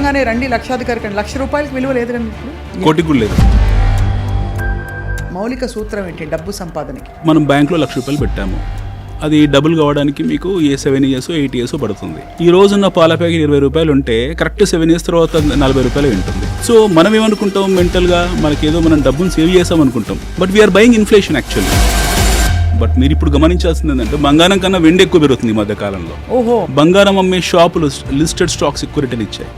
నిజంగానే రండి లక్షాధికారి కండి. ₹1,00,000 విలువ లేదు కండి ఇప్పుడు. కోటికి కూడా లేదు. మౌలిక సూత్రం ఏంటి డబ్బు సంపాదనకి? మనం బ్యాంక్లో ₹1,00,000 పెట్టాము, అది డబుల్ కావడానికి మీకు 7 ఇయర్స్ 8 ఇయర్స్ పడుతుంది. ఈ రోజున్న పాల ప్యాకెట్ ₹20 ఉంటే కరెక్ట్ 7 ఇయర్స్ తర్వాత ₹40 ఉంటుంది. సో మనం ఏమనుకుంటాం, మెంటల్గా మనకేదో మనం డబ్బును సేవ్ చేసాం అనుకుంటాం, but we are buying inflation actually. But మీరు ఇప్పుడు గమనించాల్సింది ఏంటంటే బంగారం కన్నా వెండి ఎక్కువ పెరుగుతుంది ఈ మధ్య కాలంలో. ఓహో. బంగారం అమ్మే షాపులు లిస్టెడ్ స్టాక్స్ ఎక్కువ రిటర్న్ ఇచ్చాయి.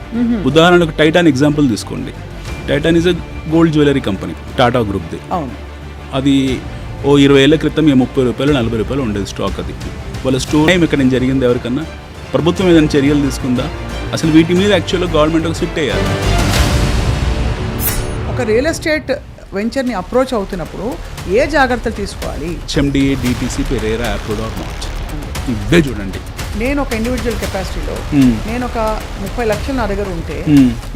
ఉదాహరణకు టైటాన్ ఎగ్జాంపుల్ తీసుకోండి. Titan is a gold jewellery company, Tata గ్రూప్ది. అవును. అది ఓ 20 ఏళ్ల క్రితం ₹30 ₹40 ఉండేది స్టాక్. అది వాళ్ళ స్టోర్ టైం ఇక్కడ జరిగింది. ఎవరికన్నా ప్రభుత్వం ఏదైనా చర్యలు తీసుకుందా? అసలు వీటి మీద యాక్చువల్గా గవర్నమెంట్ ఒక సిట్ అయ్యారు. ఒక రియల్ ఎస్టేట్ వెంచర్ని అప్రోచ్ అవుతున్నప్పుడు ఏ జాగ్రత్తలు తీసుకోవాలి? HMDA, DTC, పెరేరా, అప్రూవ్డ్ ఆర్ నాట్, ఇవే చూడండి. నేను ఒక ఇండివిజువల్ కెపాసిటీలో నేను ఒక 30 లక్షలు నా దగ్గర ఉంటే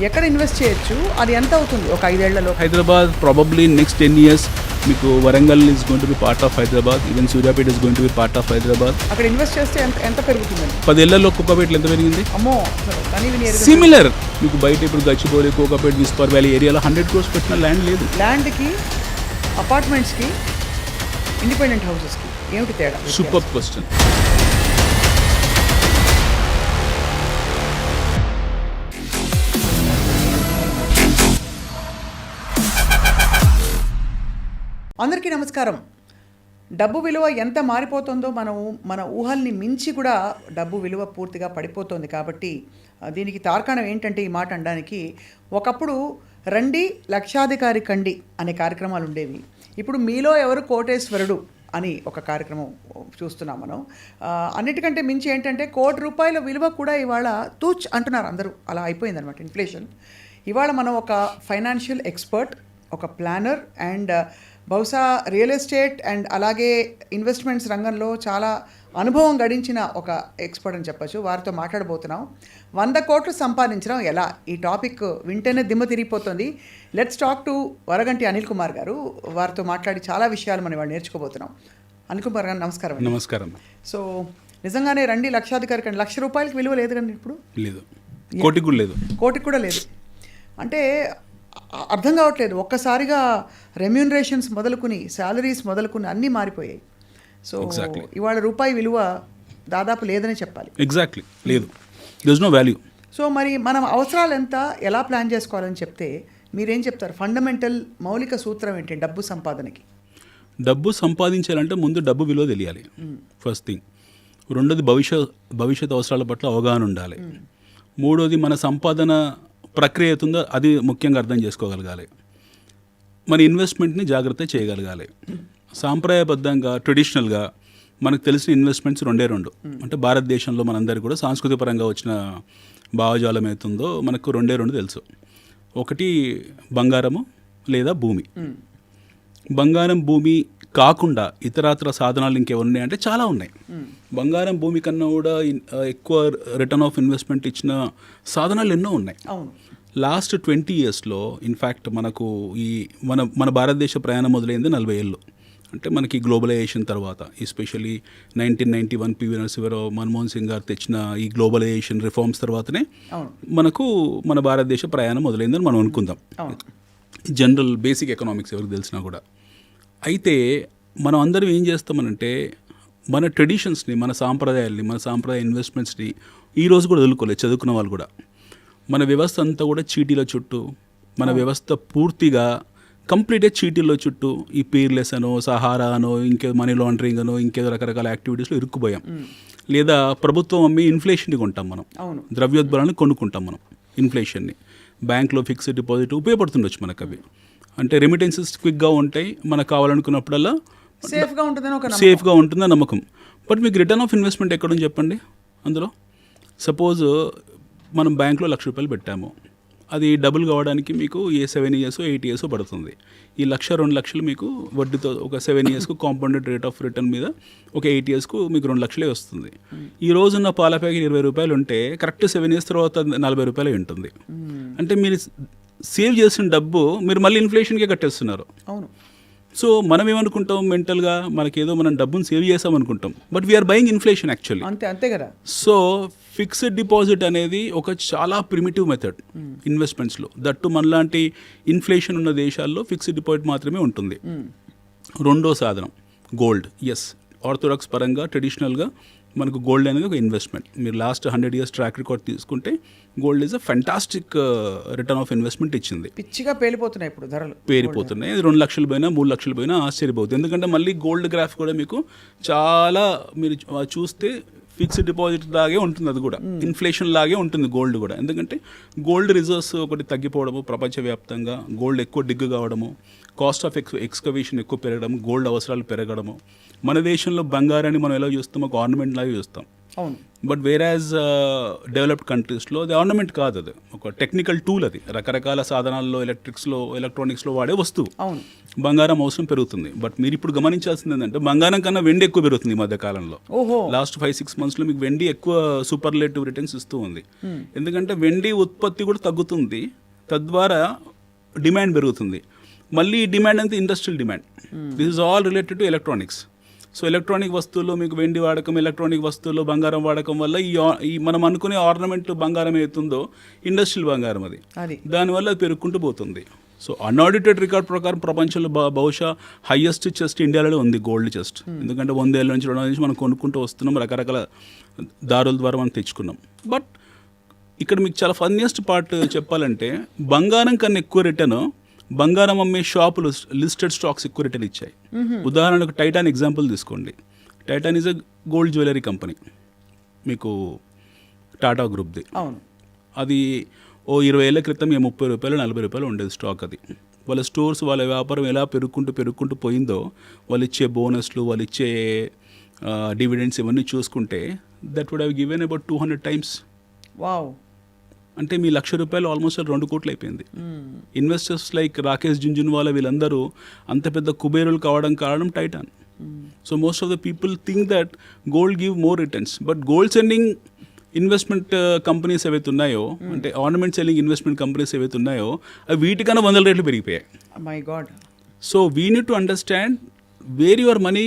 ఎక్కడ ఇన్వెస్ట్ చేయొచ్చు? అది ఎంత అవుతుంది ఒక 5 ఏళ్లలో? హైదరాబాద్ ప్రాబబ్లీ నెక్స్ట్ 10 years మీకు Warangal is going to be part of Hyderabad, even Suryapet is going to be part of Hyderabad. అక్కడ ఇన్వెస్ట్ చేస్తే ఎంత పెరుగుతుందండి? 10 ఏళ్లలో కుక్కపేటలో ఎంత పెరిగింది? అమ్మో. సిమిలర్ మీకు బయట ఇప్పుడు గచ్చిబౌలి, కోకాపేట, విస్పర్ వ్యాలీ ఏరియాలో 100 crores పెట్టిన ల్యాండ్ లేదు. ల్యాండ్కి, అపార్ట్మెంట్స్కి, ఇండిపెండెంట్ హౌసెస్కి ఏమిటి తేడా? Super question. అందరికీ నమస్కారం. డబ్బు విలువ ఎంత మారిపోతుందో మన ఊహల్ని మించి కూడా డబ్బు విలువ పూర్తిగా పడిపోతుంది. కాబట్టి దీనికి తార్కాణం ఏంటంటే ఈ మాట అనడానికి, ఒకప్పుడు రండి లక్షాధికారి కండి అనే కార్యక్రమాలు ఉండేవి. ఇప్పుడు మీలో ఎవరు కోటేశ్వరుడు అని ఒక కార్యక్రమం చూస్తున్నాం మనం. అన్నిటికంటే మించి ఏంటంటే ₹1,00,00,000 విలువ కూడా ఇవాళ తూచ్ అంటున్నారు అందరూ. అలా అయిపోయిందనమాట ఇన్ఫ్లేషన్. ఇవాళ మనం ఒక ఫైనాన్షియల్ ఎక్స్పర్ట్, ఒక ప్లానర్ అండ్ బహుశా రియల్ ఎస్టేట్ అండ్ అలాగే ఇన్వెస్ట్మెంట్స్ రంగంలో చాలా అనుభవం గడించిన ఒక ఎక్స్పర్ట్ అని చెప్పచ్చు. వారితో మాట్లాడబోతున్నాం. 100 కోట్లు సంపాదించడం ఎలా? ఈ టాపిక్ వింటేనే దిమ్మ తిరిగిపోతుంది. Let's talk to Varaganti Anil Kumar garu. వారితో మాట్లాడి చాలా విషయాలు మనం ఇవాళ నేర్చుకోబోతున్నాం. అనిల్ కుమార్ గారు నమస్కారం. నమస్కారం. సో నిజంగానే రండి లక్షాధికారి కండి. ₹1,00,000 విలువ లేదు కండి ఇప్పుడు. లేదు, కోటికి కూడా లేదు. కోటికి కూడా లేదు అంటే అర్థం కావట్లేదు. ఒక్కసారిగా రెమ్యూనరేషన్స్ మొదలుకుని, శాలరీస్ మొదలుకుని అన్నీ మారిపోయాయి. సో ఇవాళ రూపాయి విలువ దాదాపు లేదని చెప్పాలి. ఎగ్జాక్ట్లీ లేదు, there is no value. So మరి మనం అవసరాలు ఎంత, ఎలా ప్లాన్ చేసుకోవాలని చెప్తే మీరేం చెప్తారు? ఫండమెంటల్ మౌలిక సూత్రం ఏంటి డబ్బు సంపాదనకి? డబ్బు సంపాదించాలంటే ముందు డబ్బు విలువ తెలియాలి, ఫస్ట్ థింగ్. రెండోది భవిష్యత్ అవసరాల పట్ల అవగాహన ఉండాలి. మూడోది మన సంపాదన ప్రక్రియ అవుతుందో అది ముఖ్యంగా అర్థం చేసుకోగలగాలి. మన ఇన్వెస్ట్మెంట్ని జాగ్రత్త చేయగలగాలి. సాంప్రదాయబద్ధంగా ట్రెడిషనల్గా మనకు తెలిసిన ఇన్వెస్ట్మెంట్స్ రెండు. అంటే భారతదేశంలో మనందరికీ కూడా సాంస్కృతిక పరంగా వచ్చిన భావజాలం అవుతుందో మనకు రెండు తెలుసు. ఒకటి బంగారము లేదా భూమి. బంగారం భూమి కాకుండా ఇతరత్ర సాధనాలు ఇంకేమున్నాయి అంటే చాలా ఉన్నాయి. బంగారం భూమి కన్నా కూడా ఎక్కువ రిటర్న్ ఆఫ్ ఇన్వెస్ట్మెంట్ ఇచ్చిన సాధనాలు ఎన్నో ఉన్నాయి. లాస్ట్ 20 yearsలో ఇన్ఫ్యాక్ట్ మనకు ఈ మన భారతదేశ ప్రయాణం మొదలైంది 40 ఏళ్ళు. అంటే మనకి గ్లోబలైజేషన్ తర్వాత, ఎస్పెషల్లీ 1991 పివి నరసింహారావు, మన్మోహన్ సింగ్ గారు తెచ్చిన ఈ గ్లోబలైజేషన్ రిఫార్మ్స్ తర్వాతనే మనకు మన భారతదేశ ప్రయాణం మొదలైందని మనం అనుకుందాం. జనరల్ బేసిక్ ఎకనామిక్స్ ఎవరికి తెలిసినా కూడా. అయితే మనం అందరం ఏం చేస్తామనంటే మన ట్రెడిషన్స్ని, మన సాంప్రదాయాల్ని, మన సాంప్రదాయ ఇన్వెస్ట్మెంట్స్ని ఈరోజు కూడా వదులుకోలేదు చదువుకున్న వాళ్ళు కూడా. మన వ్యవస్థ అంతా కూడా చీటీల చుట్టూ, మన వ్యవస్థ పూర్తిగా కంప్లీట్గా చీటీల చుట్టూ ఈ పీర్లెస్ అనో, సహారా అనో, ఇంకేదో మనీ లాండరింగ్ అనో, ఇంకేదో రకరకాల యాక్టివిటీస్లో ఇరుక్కుపోయాం. లేదా ప్రభుత్వం అమ్మి ఇన్ఫ్లేషన్ని కొంటాం మనం, ద్రవ్యోద్బలాన్ని కొనుక్కుంటాం మనం ఇన్ఫ్లేషన్ని. బ్యాంక్లో ఫిక్స్డ్ డిపాజిట్ ఉపయోగపడుతుండొచ్చు మనకు. అవి అంటే రెమిటెన్సెస్ క్విక్గా ఉంటాయి, మనకు కావాలనుకున్నప్పుడల్లా సేఫ్గా ఉంటుందని నమ్మకం. బట్ మీకు రిటర్న్ ఆఫ్ ఇన్వెస్ట్మెంట్ ఎక్కడుంది చెప్పండి అందులో? సపోజ్ మనం బ్యాంక్లో ₹1,00,000 పెట్టాము, అది డబుల్ కావడానికి మీకు 7 years 8 years పడుతుంది. ఈ 1,00,000 2,00,000 మీకు వడ్డీతో ఒక 7 yearsకు కాంపౌండెడ్ రేట్ ఆఫ్ రిటర్న్ మీద ఒక 8 yearsకు మీకు ₹2,00,000 వస్తుంది. ఈ రోజున్న పాల ప్యాకెట్ ₹20 ఉంటే కరెక్ట్ 7 years తర్వాత ₹40 ఉంటుంది. అంటే మీరు సేవ్ చేసిన డబ్బు మీరు మళ్ళీ ఇన్ఫ్లేషన్కే కట్టేస్తున్నారు. అవును. సో మనం ఏమనుకుంటాం, మెంటల్గా మనకేదో మనం డబ్బును సేవ్ చేసాం అనుకుంటాం, but we are buying inflation actually. అంతే కదా. సో ఫిక్స్డ్ డిపాజిట్ అనేది ఒక చాలా ప్రిమిటివ్ మెథడ్ ఇన్వెస్ట్మెంట్స్లో. దట్టు మనలాంటి ఇన్ఫ్లేషన్ ఉన్న దేశాల్లో ఫిక్స్డ్ డిపాజిట్ మాత్రమే ఉంటుంది. రెండో సాధనం గోల్డ్. ఎస్, ఆర్థోడాక్స్ పరంగా ట్రెడిషనల్గా మనకు గోల్డ్ అనేది ఒక ఇన్వెస్ట్మెంట్. మీరు లాస్ట్ 100 years ట్రాక్ రికార్డ్ తీసుకుంటే gold is a fantastic return of investment ఇచ్చింది. పిచ్చిగా పేలిపోతున్నాయి ఇప్పుడు ధరలు, పేరిపోతున్నాయి. 2 లక్షలు పోయినా 3 లక్షలు పోయినా ఆశ్చర్యపోతుంది. ఎందుకంటే మళ్ళీ గోల్డ్ గ్రాఫ్ కూడా మీకు చాలా మీరు చూస్తే ఫిక్స్డ్ డిపాజిట్ లాగే ఉంటుంది. అది కూడా ఇన్ఫ్లేషన్ లాగే ఉంటుంది గోల్డ్ కూడా. ఎందుకంటే గోల్డ్ రిజర్వ్స్ ఒకటి తగ్గిపోవడము, ప్రపంచవ్యాప్తంగా గోల్డ్ ఎక్కువ డిగ్గు కావడము, కాస్ట్ ఆఫ్ ఎక్స్కవేషన్ ఎక్కువ పెరగడం, గోల్డ్ అవసరాలు పెరగడము. మన దేశంలో బంగారాన్ని మనం ఎలా చూస్తాం, ఒక ఆర్నమెంట్ లాగా చూస్తాం. అవును. బట్ వేరాజ్ డెవలప్డ్ కంట్రీస్లో అది ఆర్నమెంట్ కాదు, అది ఒక టెక్నికల్ టూల్. అది రకరకాల సాధనాల్లో, ఎలక్ట్రానిక్స్లో వాడే వస్తువు. అవును. బంగారం అవసరం పెరుగుతుంది. బట్ మీరు ఇప్పుడు గమనించాల్సింది ఏంటంటే బంగారం కన్నా వెండి ఎక్కువ పెరుగుతుంది ఈ మధ్య కాలంలో. లాస్ట్ 5-6 monthsలో మీకు వెండి ఎక్కువ సూపర్లేటివ్ రిటర్న్స్ ఇస్తూ ఉంది. ఎందుకంటే వెండి ఉత్పత్తి కూడా తగ్గుతుంది, తద్వారా డిమాండ్ పెరుగుతుంది. మళ్ళీ ఈ డిమాండ్ అంతా industrial demand. This is all related to electronics. So electronic వస్తువుల్లో మీకు వెండి వాడకం, ఎలక్ట్రానిక్ వస్తువుల్లో బంగారం వాడకం వల్ల ఈ మనం అనుకునే ఆర్నమెంట్ బంగారం ఏతుందో ఇండస్ట్రియల్ బంగారం అది, దానివల్ల అది పెరుగుకుంటూ పోతుంది. సో అన్ఆడిటెడ్ రికార్డ్ ప్రకారం ప్రపంచంలో బహుశా హైయెస్ట్ చెస్ట్ ఇండియాలో ఉంది, గోల్డ్ చెస్ట్. ఎందుకంటే 100 ఏళ్ళ నుంచి 200 నుంచి మనం కొనుక్కుంటూ వస్తున్నాం, రకరకాల దారుల ద్వారా మనం తెచ్చుకున్నాం. బట్ ఇక్కడ మీకు చాలా ఫన్నీయెస్ట్ పార్ట్ చెప్పాలంటే, బంగారం కన్నా ఎక్కువ రిటర్న్ బంగారం అమ్మే షాపులు, లిస్టెడ్ స్టాక్స్ ఎక్కువ రిటర్న్ ఇచ్చాయి. ఉదాహరణకు టైటాన్ ఎగ్జాంపుల్ తీసుకోండి. Titan is a gold jewellery company, మీకు టాటా గ్రూప్ది. అది 20 ఏళ్ల క్రితం 30 రూపాయలు 40 రూపాయలు ఉండేది స్టాక్. అది వాళ్ళ స్టోర్స్, వాళ్ళ వ్యాపారం ఎలా పెరుగుకుంటూ పోయిందో, వాళ్ళు ఇచ్చే బోనస్లు, వాళ్ళు ఇచ్చే డివిడెండ్స్ ఇవన్నీ చూసుకుంటే that would have given about 200 times. Wow. అంటే మీ ₹1,00,000 ఆల్మోస్ట్ 2 కోట్లు అయిపోయింది. ఇన్వెస్టర్స్ లైక్ రాకేష్ జుంజున్వాలా వీళ్ళందరూ అంత పెద్ద కుబేరులు కావడం కారణం Titan. So most of the people think that gold give more returns. But gold selling investment companies ఏవైతే ఉన్నాయో, అంటే ఆర్నమెంట్ సెల్లింగ్ ఇన్వెస్ట్మెంట్ కంపెనీస్ ఏవైతే ఉన్నాయో, అవి వీటికన్నా 100 రెట్లు పెరిగిపోయాయి. My god. So we need to understand where your money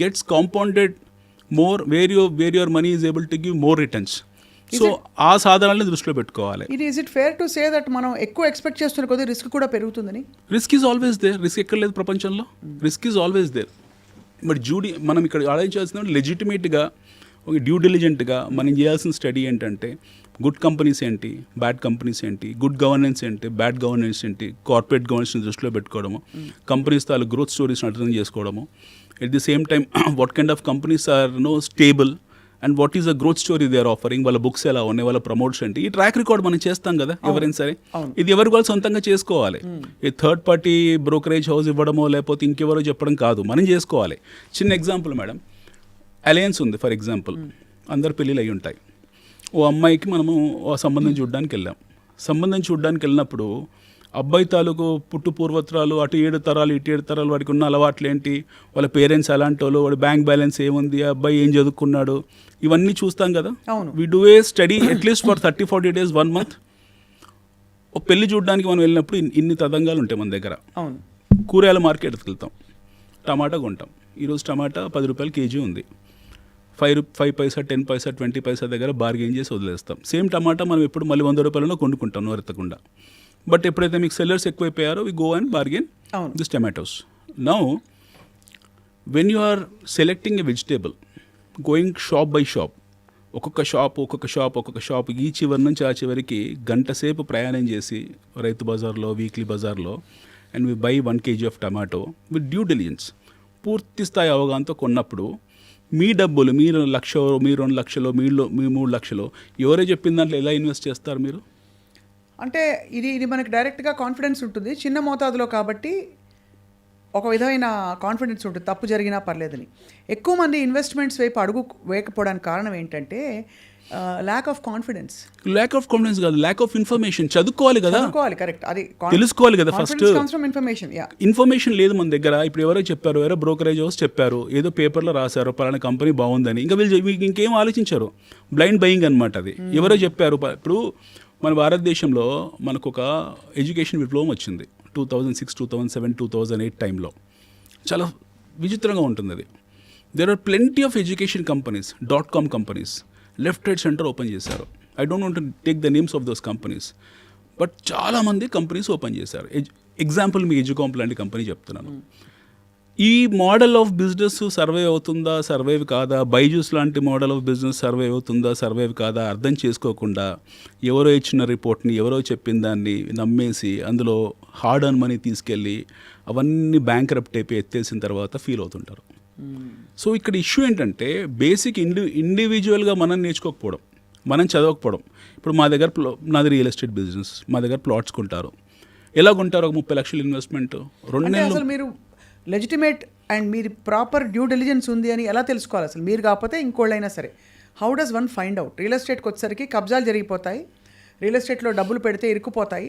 gets compounded more, where your money is able to give more returns. So ఆ సాధనాలని దృష్టిలో పెట్టుకోవాలి. Is it fair to say that మనం ఎక్కువ ఎక్స్పెక్ట్ చేస్తున్న కొద్దీ రిస్క్ కూడా పెరుగుతుందని? Risk is always there. Risk ఎక్కడ లేదు ప్రపంచంలో, risk is always there. But మనం ఇక్కడ ఆలోచించాల్సిన లెజిటిమేట్గా, ఒక డ్యూ డిలిజెంట్గా మనం చేయాల్సిన స్టడీ ఏంటంటే, గుడ్ కంపెనీస్ ఏంటి, బ్యాడ్ కంపెనీస్ ఏంటి, గుడ్ గవర్నెన్స్ ఏంటి, బ్యాడ్ గవర్నెన్స్ ఏంటి, కార్పొరేట్ గవర్నెన్స్ని దృష్టిలో పెట్టుకోవడము, కంపెనీస్ తాలూ గ్రోత్ స్టోరీస్ని అర్థం చేసుకోవడము. At the same time what kind of companies are stable and what is a growth story they are offering, వాళ్ళ బుక్స్ ఎలా ఉన్నాయి, వాళ్ళ ప్రమోట్స్ ఏంటి, ఈ ట్రాక్ రికార్డ్ మనం చేస్తాం కదా ఎవరైనా సరే. ఇది ఎవరు కూడా సొంతంగా చేసుకోవాలి. ఈ థర్డ్ పార్టీ బ్రోకరేజ్ హౌస్ ఇవ్వడమో లేకపోతే ఇంకెవరో చెప్పడం కాదు, మనం చేసుకోవాలి. చిన్న ఎగ్జాంపుల్ మేడం, అలయన్స్ ఉంది ఫర్ ఎగ్జాంపుల్. అందరు పెళ్ళిళ్ళు అయి ఉంటాయి. ఓ అమ్మాయికి మనము సంబంధం చూడడానికి వెళ్ళినప్పుడు అబ్బాయి తాలూకు పుట్టు పూర్వత్రాలు, అటు 7 తరాలు ఇటు 7 తరాలు, వాడికి ఉన్న అలవాట్లు ఏంటి, వాళ్ళ పేరెంట్స్ ఎలాంటి వాళ్ళు, వాడి బ్యాంక్ బ్యాలెన్స్ ఏముంది, ఆ అబ్బాయి ఏం చదువుకున్నాడు, ఇవన్నీ చూస్తాం కదా. We do a study at least for 30-40 days 1 month. ఒక పెళ్లి చూడడానికి మనం వెళ్ళినప్పుడు ఇన్ని తదంగాలు ఉంటాయి మన దగ్గర. కూరగాయల మార్కెట్కి వెళ్తాం, టమాటా కొంటాం. ఈరోజు టమాటా 10 రూపాయలు కేజీ ఉంది. 5 పైసా 10 పైసా 20 పైసా దగ్గర బార్గెన్ చేసి వదిలేస్తాం. సేమ్ టమాటా మనం ఎప్పుడు మళ్ళీ 100 రూపాయలలో కొనుక్కుంటాం నోరెత్తకుండా. బట్ ఎప్పుడైతే మీకు సెల్లర్స్ ఎక్కువైపోయారో we go and bargain this tomatoes. Now when you are selecting a vegetable, going shop by shop, ఒక్కొక్క షాప్ ఈ చివరి నుంచి ఆ చివరికి గంట సేపు ప్రయాణం చేసి రైతు బజార్లో, వీక్లీ బజార్లో, and we buy 1 kg of tomato with due diligence, పూర్తి స్థాయి అవగాహనతో కొన్నప్పుడు మీ డబ్బులు, మీరు 1,00,000, మీరు 2 లక్షలు, మీ 3 లక్షలు, ఎవరో చెప్పిన దాంట్లో ఎలా ఇన్వెస్ట్ చేస్తారు మీరు? అంటే ఇది మనకి డైరెక్ట్గా కాన్ఫిడెన్స్ ఉంటుంది, చిన్న మోతాదులో కాబట్టి ఒక విధమైన కాన్ఫిడెన్స్ ఉంటుంది, తప్పు జరిగినా పర్లేదని. ఎక్కువ మంది ఇన్వెస్ట్మెంట్స్ వైపు అడుగు వేయకపోవడానికి కారణం ఏంటంటే ల్యాక్ ఆఫ్ కాన్ఫిడెన్స్ కాదు, ల్యాక్ ఆఫ్ ఇన్ఫర్మేషన్. చదువుకోవాలి కదా, కరెక్ట్, అది తెలుసుకోవాలి కదా. ఫస్ట్ ఇన్ఫర్మేషన్ లేదు మన దగ్గర. ఇప్పుడు ఎవరో చెప్పారు, ఎవరో బ్రోకరేజ్ హౌస్ చెప్పారు, ఏదో పేపర్లో రాశారు పలానా కంపెనీ బాగుందని, ఇంకా వీళ్ళు ఇంకేం ఆలోచించారు, బ్లైండ్ బయింగ్ అనమాట అది. ఎవరో చెప్పారు. ఇప్పుడు మన భారతదేశంలో మనకు ఒక ఎడ్యుకేషన్ విప్లవం వచ్చింది 2006, 2007, 2008 టైంలో. చాలా విచిత్రంగా ఉంటుంది అది. There are plenty of education companies, .com companies, left right centre open చేశారు. I don't want to take the names of those companies, but చాలామంది కంపెనీస్ ఓపెన్ చేశారు. ఎగ్జాంపుల్ మీ ఎడ్యుకాంప్ లాంటి కంపెనీ చెప్తున్నాను. ఈ మోడల్ ఆఫ్ బిజినెస్ సర్వైవ్ అవుతుందా, survive కాదా, బైజూస్ లాంటి మోడల్ ఆఫ్ బిజినెస్ సర్వైవ్ అవుతుందా, సర్వైవ్ కాదా అర్థం చేసుకోకుండా ఎవరో ఇచ్చిన రిపోర్ట్ని, ఎవరో చెప్పిన దాన్ని నమ్మేసి అందులో హార్డ్ అర్న్ మనీ తీసుకెళ్ళి అవన్నీ బ్యాంక్రప్ట్ అయిపోయి ఎత్తేసిన తర్వాత ఫీల్ అవుతుంటారు. సో ఇక్కడ ఇష్యూ ఏంటంటే బేసిక్ ఇండివిజువల్గా మనం నేర్చుకోకపోవడం, మనం చదవకపోవడం. ఇప్పుడు మా దగ్గర నాది రియల్ ఎస్టేట్ బిజినెస్, మా దగ్గర ప్లాట్స్ కొంటారు. ఎలా కొంటారు? ఒక 30 లక్షలు ఇన్వెస్ట్మెంట్ 2 నెలలు. అసలు మీరు లెజిటిమేట్ అండ్ మీరు ప్రాపర్ డ్యూ డెలిజెన్స్ ఉంది అని ఎలా తెలుసుకోవాలి? అసలు మీరు కాకపోతే ఇంకోళ్ళైనా సరే, how does one find out? Real ఎస్టేట్కి వచ్చేసరికి కబ్జాలు జరిగిపోతాయి, రియల్ ఎస్టేట్లో డబ్బులు పెడితే ఇరుక్కుపోతాయి,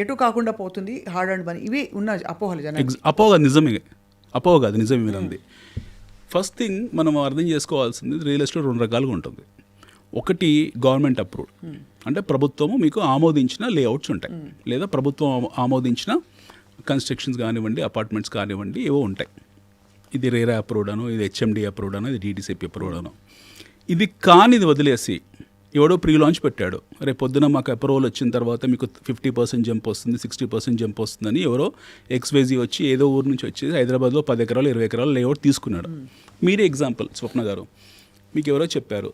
ఎటు కాకుండా పోతుంది, హార్డ్ అండ్ మనీ, ఇవి ఉన్న అపోహలు జనాలు. అపోహ నిజమే, అపోహ కాదు, నిజమే మీరు అంది. ఫస్ట్ థింగ్ మనం అర్థం చేసుకోవాల్సింది, రియల్ ఎస్టేట్ 2 రకాలుగా ఉంటుంది. ఒకటి గవర్నమెంట్ అప్రూవ్డ్, అంటే ప్రభుత్వము మీకు ఆమోదించిన లేఅవుట్స్ ఉంటాయి, లేదా ప్రభుత్వం ఆమోదించిన కన్స్ట్రక్షన్స్ కానివ్వండి, అపార్ట్మెంట్స్ కానివ్వండి, ఏవో ఉంటాయి. ఇది రేరా అప్రూవ్డ్ అను, ఇది హెచ్ఎండి అప్రూవ్డ్ అను, ఇది డీటీసీపీ అప్రూవ్డ్ అను. ఇది కానిది వదిలేసి ఎవడో ప్రీ లాంచ్ పెట్టాడు, రేపు పొద్దున మాకు అప్రూవల్ వచ్చిన తర్వాత మీకు 50% జంప్ వస్తుంది, 60% జంప్ వస్తుందని ఎవరో ఎక్స్వైజీ వచ్చి ఏదో ఊరు నుంచి వచ్చి హైదరాబాద్లో 10 ఎకరాలు 20 ఎకరాలు లేఅవుట్ తీసుకున్నాడు. మీరే ఎగ్జాంపుల్, స్వప్న గారు మీకు ఎవరో చెప్పారు,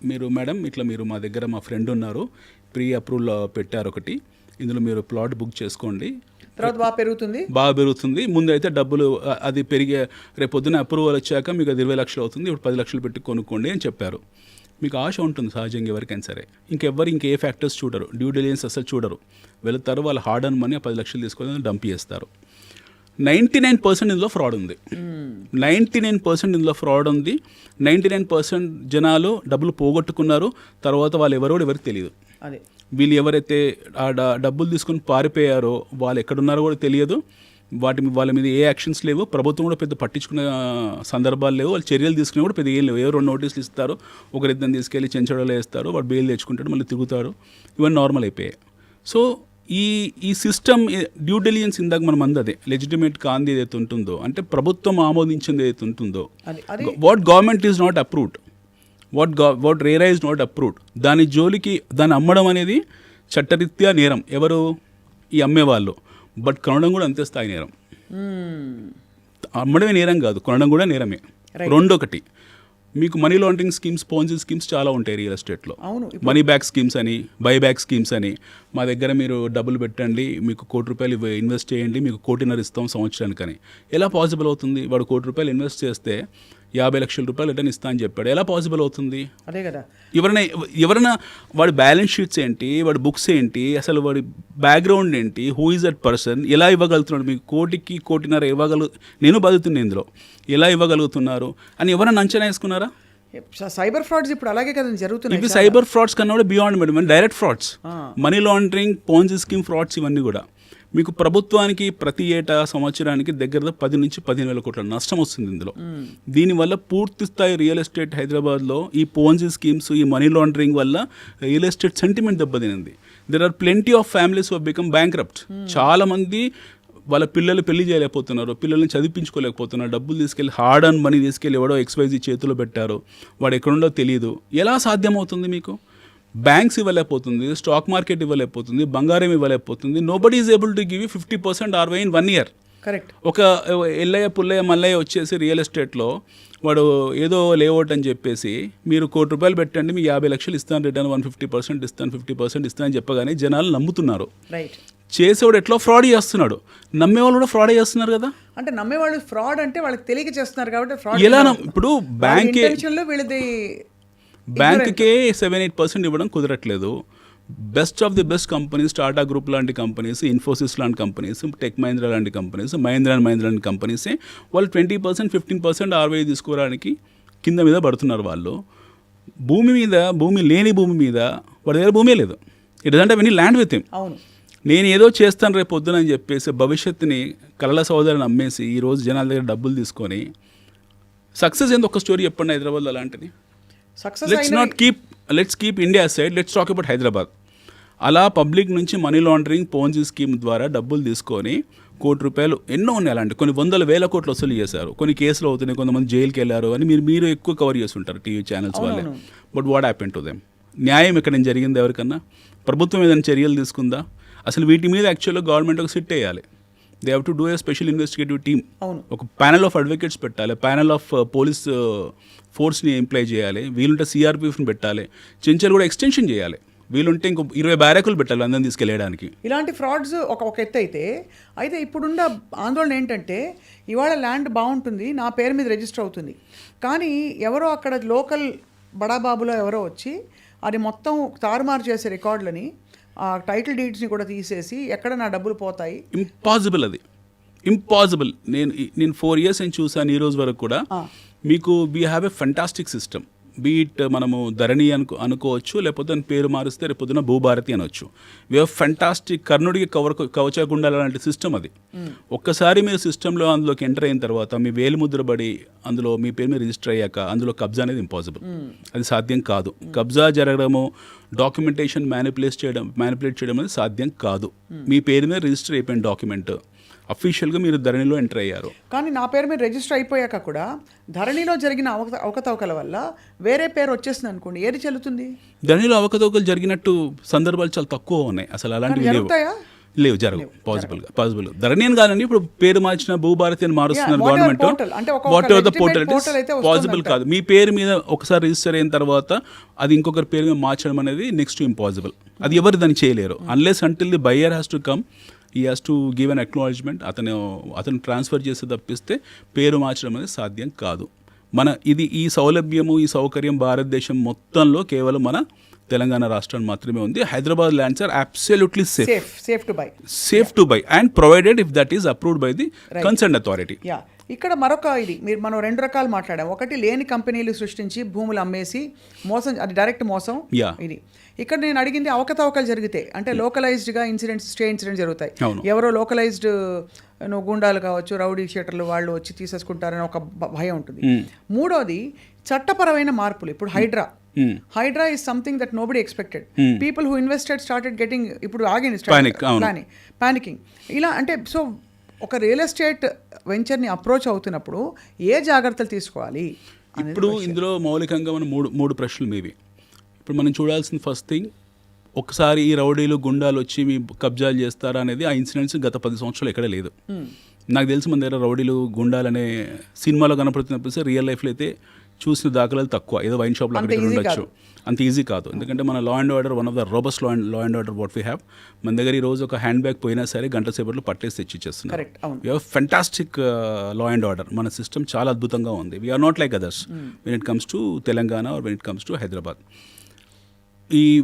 మీరు మేడం ఇట్లా మీరు మా దగ్గర మా ఫ్రెండ్ ఉన్నారు, ప్రీ అప్రూవల్ పెట్టారు ఒకటి, ఇందులో మీరు ప్లాట్ బుక్ చేసుకోండి, తర్వాత బాగా పెరుగుతుంది. ముందు అయితే డబ్బులు అది పెరిగే, రేపు పొద్దున అప్రూవల్ వచ్చాక మీకు అది 20 లక్షలు అవుతుంది, ఇప్పుడు 10 లక్షలు పెట్టి కొనుక్కోండి అని చెప్పారు. మీకు ఆశ ఉంటుంది సహజంగా ఎవరికైనా సరే. ఇంకే ఫ్యాక్టర్స్ చూడరు, డ్యూ డెలిజెన్స్ అసలు చూడరు, వెళుతారు, వాళ్ళు హార్డ్ అర్న్ మనీ 10 లక్షలు తీసుకొని డంప్ చేస్తారు. 99% ఇందులో ఫ్రాడ్ ఉంది. 99% ఇందులో ఫ్రాడ్ ఉంది. 99% జనాలు డబ్బులు పోగొట్టుకున్నారు. తర్వాత వాళ్ళు ఎవరికి తెలియదు. అదే వీళ్ళు ఎవరైతే ఆ డబ్బులు తీసుకుని పారిపోయారో వాళ్ళు ఎక్కడున్నారో కూడా తెలియదు. వాళ్ళ మీద ఏ యాక్షన్స్ లేవు, ప్రభుత్వం కూడా పెద్ద పట్టించుకునే సందర్భాలు లేవు, వాళ్ళు చర్యలు తీసుకునే కూడా పెద్ద ఏం లేవు. ఎవరో నోటీసులు ఇస్తారు, ఒకరిద్దరిని తీసుకెళ్ళి చెంచడలో వేస్తారు, వాడు బెయిల్ తెచ్చుకుంటాడు, మళ్ళీ తిరుగుతాడు, ఇవన్నీ నార్మల్ అయిపోయాయి. సో ఈ సిస్టమ్ డ్యూ డెలిజెన్స్ ఇందాక మనం అందదే లెజిటిమేట్ కాంది ఏదైతే ఉంటుందో, అంటే ప్రభుత్వం ఆమోదించింది ఏదైతే ఉంటుందో, what government is not approved, what RERA is not approved, దాని జోలికి దాన్ని అమ్మడం అనేది చట్టరీత్యా నేరం. ఎవరు? ఈ అమ్మేవాళ్ళు. బట్ కొనడం కూడా అంతే స్థాయి నేరం. అమ్మడమే నేరం కాదు, కొనడం కూడా నేరమే. రెండొకటి, మీకు మనీ లాండరింగ్ స్కీమ్స్, పోన్జీ స్కీమ్స్ చాలా ఉంటాయి రియల్ ఎస్టేట్లో. మనీ బ్యాక్ స్కీమ్స్ అని, బై బ్యాక్ స్కీమ్స్ అని, మా దగ్గర మీరు డబ్బులు పెట్టండి, మీకు ₹1,00,00,000 ఇన్వెస్ట్ చేయండి, మీకు ₹1,50,00,000 ఇస్తాం సంవత్సరానికని. ఎలా పాసిబుల్ అవుతుంది? వాడు ₹1,00,00,000 ఇన్వెస్ట్ చేస్తే ₹50 లక్షల రిటర్న్ ఇస్తా అని చెప్పాడు. ఎలా పాసిబుల్ అవుతుంది? అదే కదా. ఎవరైనా వాడి బ్యాలెన్స్ షీట్స్ ఏంటి, వాడి బుక్స్ ఏంటి, అసలు వాడి బ్యాక్గ్రౌండ్ ఏంటి, హూ ఈజ్ దట్ పర్సన్, ఎలా ఇవ్వగలుగుతున్నాడు, మీకు ₹1,00,00,000 నేను బతుకుతున్నా ఇందులో, ఎలా ఇవ్వగలుగుతున్నారు అని ఎవరైనా అంచనా వేసుకున్నారా? సైబర్ ఫ్రాడ్స్ ఇప్పుడు అలాగే కదా జరుగుతున్నాయి. ఇవి సైబర్ ఫ్రాడ్స్ కన్నా కూడా beyond madam, direct frauds, money laundering, Ponzi scheme frauds, ఇవన్నీ కూడా మీకు ప్రభుత్వానికి ప్రతి ఏటా సంవత్సరానికి దగ్గర 10 నుంచి 15,000 కోట్ల నష్టం వస్తుంది ఇందులో. దీనివల్ల పూర్తి స్థాయి రియల్ ఎస్టేట్ హైదరాబాద్లో ఈ పోన్జీ స్కీమ్స్, ఈ మనీ లాండరింగ్ వల్ల రియల్ ఎస్టేట్ సెంటిమెంట్ దెబ్బతినింది. There are plenty of families who become bankrupt. చాలా మంది వాళ్ళ పిల్లలు పెళ్లి చేయలేకపోతున్నారు, పిల్లల్ని చదివించుకోలేకపోతున్నారు, డబ్బులు తీసుకెళ్ళి హార్డ్ అర్న్ మనీ తీసుకెళ్ళి ఎవడో XYZ చేతిలో పెట్టారు, వాడు ఎక్కడుండో తెలియదు. ఎలా సాధ్యమవుతుంది? మీకు బ్యాంక్స్ ఇవ్వలేకపోతుంది, స్టాక్ మార్కెట్ ఇవ్వలేకపోతుంది, బంగారం ఇవ్వలేకపోతుంది. Nobody is able to give 50% ROI in 1 year. Correct. ఒక ఎల్లయ్య పుల్లయ్య మల్లయ్య వచ్చేసి రియల్ ఎస్టేట్లో వాడు ఏదో లేఅవుట్ అని చెప్పేసి మీరు ₹1,00,00,000 పెట్టండి, మీకు 50 లక్షలు ఇస్తాను, రిటర్న్ 150% ఇస్తాను, 50% ఇస్తాను అని చెప్పగానే జనాలు నమ్ముతున్నారు. రైట్. చేసేవాడు ఎట్లా ఫ్రాడ్ చేస్తున్నాడు, నమ్మేవాళ్ళు కూడా ఫ్రాడ్ చేస్తున్నారు కదా. అంటే నమ్మేవాళ్ళు ఫ్రాడ్ అంటే వాళ్ళకి తెలియక చేస్తున్నారు కాబట్టి ఫ్రాడ్. ఎలా ఇప్పుడు బ్యాంకే 7-8% ఇవ్వడం కుదరట్లేదు. Best of the best companies, Tata group లాంటి కంపెనీస్, ఇన్ఫోసిస్ లాంటి కంపెనీస్, టెక్ మహీంద్రా లాంటి కంపెనీస్, మహీంద్రా లాంటి కంపెనీసే వాళ్ళు 20%, 15% ROI తీసుకోవడానికి కింద మీద పడుతున్నారు. వాళ్ళు భూమి లేని భూమి మీద వాడి దగ్గర భూమే లేదు. It doesn't have any land with him. అవును. నేను ఏదో చేస్తాను రేపు పొద్దున అని చెప్పేసి భవిష్యత్తుని కలల సోదరుని అమ్మేసి ఈరోజు జనాల దగ్గర డబ్బులు తీసుకొని సక్సెస్ ఏంది? ఒక స్టోరీ చెప్పండి హైదరాబాద్లో అలాంటిది. Let's keep India side, let's talk about Hyderabad. అలా పబ్లిక్ నుంచి మనీ లాండరింగ్, పోన్జీ స్కీమ్ ద్వారా డబ్బులు తీసుకొని ₹1 కోటి ఎన్నో ఉన్నాయి అలాంటి, కొన్ని 100,000 కోట్లు వసూలు చేశారు, కొన్ని కేసులు అవుతున్నాయి, కొంతమంది జైలుకి వెళ్ళారు అని మీరు ఎక్కువ కవర్ చేస్తుంటారు టీవీ ఛానల్స్ వాళ్ళే. But what happen to them? న్యాయం ఇక్కడ జరిగింది ఎవరికన్నా? ప్రభుత్వం ఏదైనా చర్యలు తీసుకుందా? అసలు వీటి మీద యాక్చువల్గా గవర్నమెంట్ ఒక సిట్ వేయాలి. They have to do a special investigative team, ఒక ప్యానల్ ఆఫ్ అడ్వకేట్స్ పెట్టాలి, ప్యానల్ ఆఫ్ పోలీస్ ఫోర్స్ని ఎంప్లాయ్ చేయాలి, వీలుంటే సిఆర్పిఎఫ్ని పెట్టాలి, చెంచల్ కూడా ఎక్స్టెన్షన్ చేయాలి, వీలుంటే ఇంకో 20 బ్యారకులు పెట్టాలి అందరిని తీసుకెళ్ళడానికి. ఇలాంటి ఫ్రాడ్స్ ఒక ఎత్తు అయితే ఇప్పుడున్న ఆందోళన ఏంటంటే ఇవాళ ల్యాండ్ బాగుంటుంది, నా పేరు మీద రిజిస్టర్ అవుతుంది, కానీ ఎవరో అక్కడ లోకల్ బడాబాబులో ఎవరో వచ్చి అది మొత్తం తారుమారు చేసే రికార్డులని, ఆ టైటిల్ డీడ్స్ని కూడా తీసేసి ఎక్కడ నా డబ్బులు పోతాయి. ఇంపాసిబుల్, అది ఇంపాసిబుల్. నేను 4 years అని చూసాను ఈ రోజు వరకు కూడా. మీకు we have a fantastic system, beat మనము ధరణి అనుకోవచ్చు, లేకపోతే దాని పేరు మారిస్తే రేపు పొద్దున భూభారతి అనొచ్చు. వీ హ్యావ్ ఫెంటాస్టిక్, కర్ణుడికి కవచగుండాల లాంటి సిస్టమ్ అది. ఒక్కసారి మీరు సిస్టంలో అందులోకి ఎంటర్ అయిన తర్వాత మీ వేలు ముద్రబడి అందులో మీ పేరు మీద రిజిస్టర్ అయ్యాక అందులో కబ్జా అనేది ఇంపాసిబుల్, అది సాధ్యం కాదు. కబ్జా జరగడము, డాక్యుమెంటేషన్ మ్యానిపులేట్ చేయడం అనేది సాధ్యం కాదు. మీ పేరు మీద రిజిస్టర్ అయిపోయిన డాక్యుమెంట్ అఫీషియల్గా మీరు ధరణిలో ఎంటర్ అయ్యారు. కానీ నా పేరు మీద రిజిస్టర్ అయిపోయాక కూడా ధరణిలో జరిగిన అవకతవకల వల్ల వేరే పేరు వచ్చేసింది అనుకోండి, ఏది చెల్లుతుంది? ధరణిలో అవకతవకలు జరిగినట్టు సందర్భాలు చాలా తక్కువ ఉన్నాయి, అసలు అలాంటివి లేవు, జరగవు. పాసిబుల్ ధరణి అని కాదండి, ఇప్పుడు పేరు మార్చిన భూభారతి అని మారుస్తున్నారు government. Whatever the portal possible కాదు. మీ పేరు మీద ఒకసారి రిజిస్టర్ అయిన తర్వాత అది ఇంకొకరి పేరు మీద మార్చడం అనేది నెక్స్ట్ ఇంపాసిబుల్. అది ఎవరు దాన్ని చేయలేరు unless until the buyer has to come, he has to give an acknowledgement, అతను ట్రాన్స్ఫర్ చేసి తప్పిస్తే పేరు మార్చడం అనేది సాధ్యం కాదు. ఈ సౌలభ్యము, ఈ సౌకర్యం భారతదేశం మొత్తంలో కేవలం మన తెలంగాణ రాష్ట్రాన్ని మాత్రమే ఉంది. Hyderabad lands are absolutely safe to buy and provided if that is approved by the concerned authority. ఇక్కడ మరొక మనం 2 రకాలు మాట్లాడాం. ఒకటి లేని కంపెనీలు సృష్టించి భూములు అమ్మేసి మోసం, అది డైరెక్ట్ మోసం. ఇది ఇక్కడ నేను అడిగింది అవకతవకలు జరిగితే, అంటే లోకలైజ్డ్గా స్టే ఇన్సిడెంట్స్ జరుగుతాయి, ఎవరో లోకలైజ్డ్ గుండాలు కావచ్చు, రౌడీ షీటర్లు వాళ్ళు వచ్చి తీసేసుకుంటారని ఒక భయం ఉంటుంది. మూడోది చట్టపరమైన మార్పులు. ఇప్పుడు HYDRAA is something that nobody expected. People who invested started getting, ఇప్పుడు ఆగింది పానికింగ్. ఇలా అంటే సో ఒక రియల్ ఎస్టేట్ వెంచర్ని అప్రోచ్ అవుతున్నప్పుడు ఏ జాగ్రత్తలు తీసుకోవాలి? ఇప్పుడు ఇందులో మౌలికంగా మనం మూడు ప్రశ్నలు మీవి. ఇప్పుడు మనం చూడాల్సిన ఫస్ట్ థింగ్, ఒకసారి ఈ రౌడీలు గుండాలు వచ్చి మీ కబ్జాలు చేస్తారా అనేది ఆ ఇన్సిడెంట్స్ గత 10 సంవత్సరాలు ఎక్కడ లేదు. నాకు తెలిసి మన దగ్గర రౌడీలు గుండాలనే సినిమాలో కనపడుతున్నప్పుడు రియల్ లైఫ్లో అయితే చూసిన దాఖలాలు తక్కువ. ఏదో వైన్ షాప్లో అక్కడికి ఉండొచ్చు, అంత ఈజీ కాదు. ఎందుకంటే మన లా and order one of the robust law and order what we have. మన దగ్గర ఈ రోజు ఒక హ్యాండ్ బ్యాగ్ పోయినా సరే గంట సేపట్లో పట్టేసి తెచ్చిచ్చేస్తున్నారు. We have fantastic law and order. మన సిస్టమ్ చాలా అద్భుతంగా ఉంది. We are not like others when it comes to Telangana or when it comes to Hyderabad.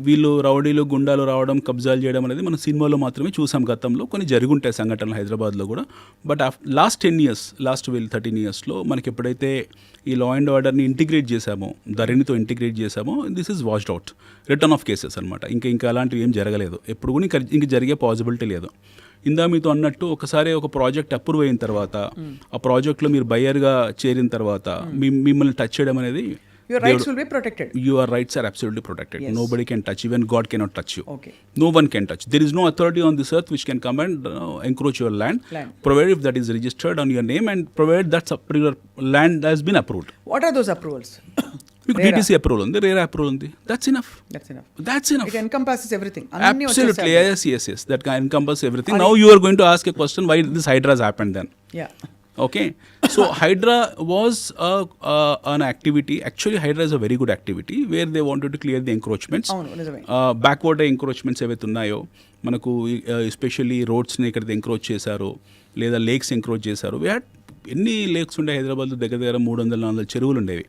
వీళ్ళు రౌడీలు గుండాలు రావడం, కబ్జాలు చేయడం అనేది మన సినిమాలో మాత్రమే చూసాం. గతంలో కొన్ని జరుగుంటాయి సంఘటనలు హైదరాబాద్లో కూడా. బట్ లాస్ట్ 13 yearsలో మనకి ఎప్పుడైతే ఈ లా అండ్ ఆర్డర్ని ఇంటిగ్రేట్ చేశామో, ధరణితో ఇంటిగ్రేట్ చేశామో, this is watched out, return of cases అనమాట. ఇంకా అలాంటివి ఏం జరగలేదు, ఎప్పుడు కూడా ఇంక జరిగే పాసిబిలిటీ లేదు. ఇందా మీతో అన్నట్టు ఒకసారి ఒక ప్రాజెక్ట్ అప్రూవ్ అయిన తర్వాత, ఆ ప్రాజెక్ట్లో మీరు బయ్యర్గా చేరిన తర్వాత మిమ్మల్ని టచ్ చేయడం అనేది, your rights will be protected. Your rights are absolutely protected. Yes. Nobody can touch, even God cannot touch you. Okay. No one can touch. There is no authority on this earth which can come and encroach your land, provided if that is registered on your name and provided that particular land has been approved. What are those approvals? DTC approval undi, RERA approval undi. That's enough. It encompasses everything. Absolutely. Yes. That can encompass everything. Now you are going to ask a question, why this Hydra has happened then? Yeah. Okay, so Hydra was an activity. Actually, Hydra is a very good activity where they wanted to clear the encroachments. Backward encroachments ఏవైతే ఉన్నాయో మనకు, especially రోడ్స్ని ఎక్కడైతే encroach చేశారో లేదా lakes encroach చేశారో. We had ఎన్ని lakes ఉండే హైదరాబాద్లో, దగ్గర 300-400 చెరువులు ఉండేవి.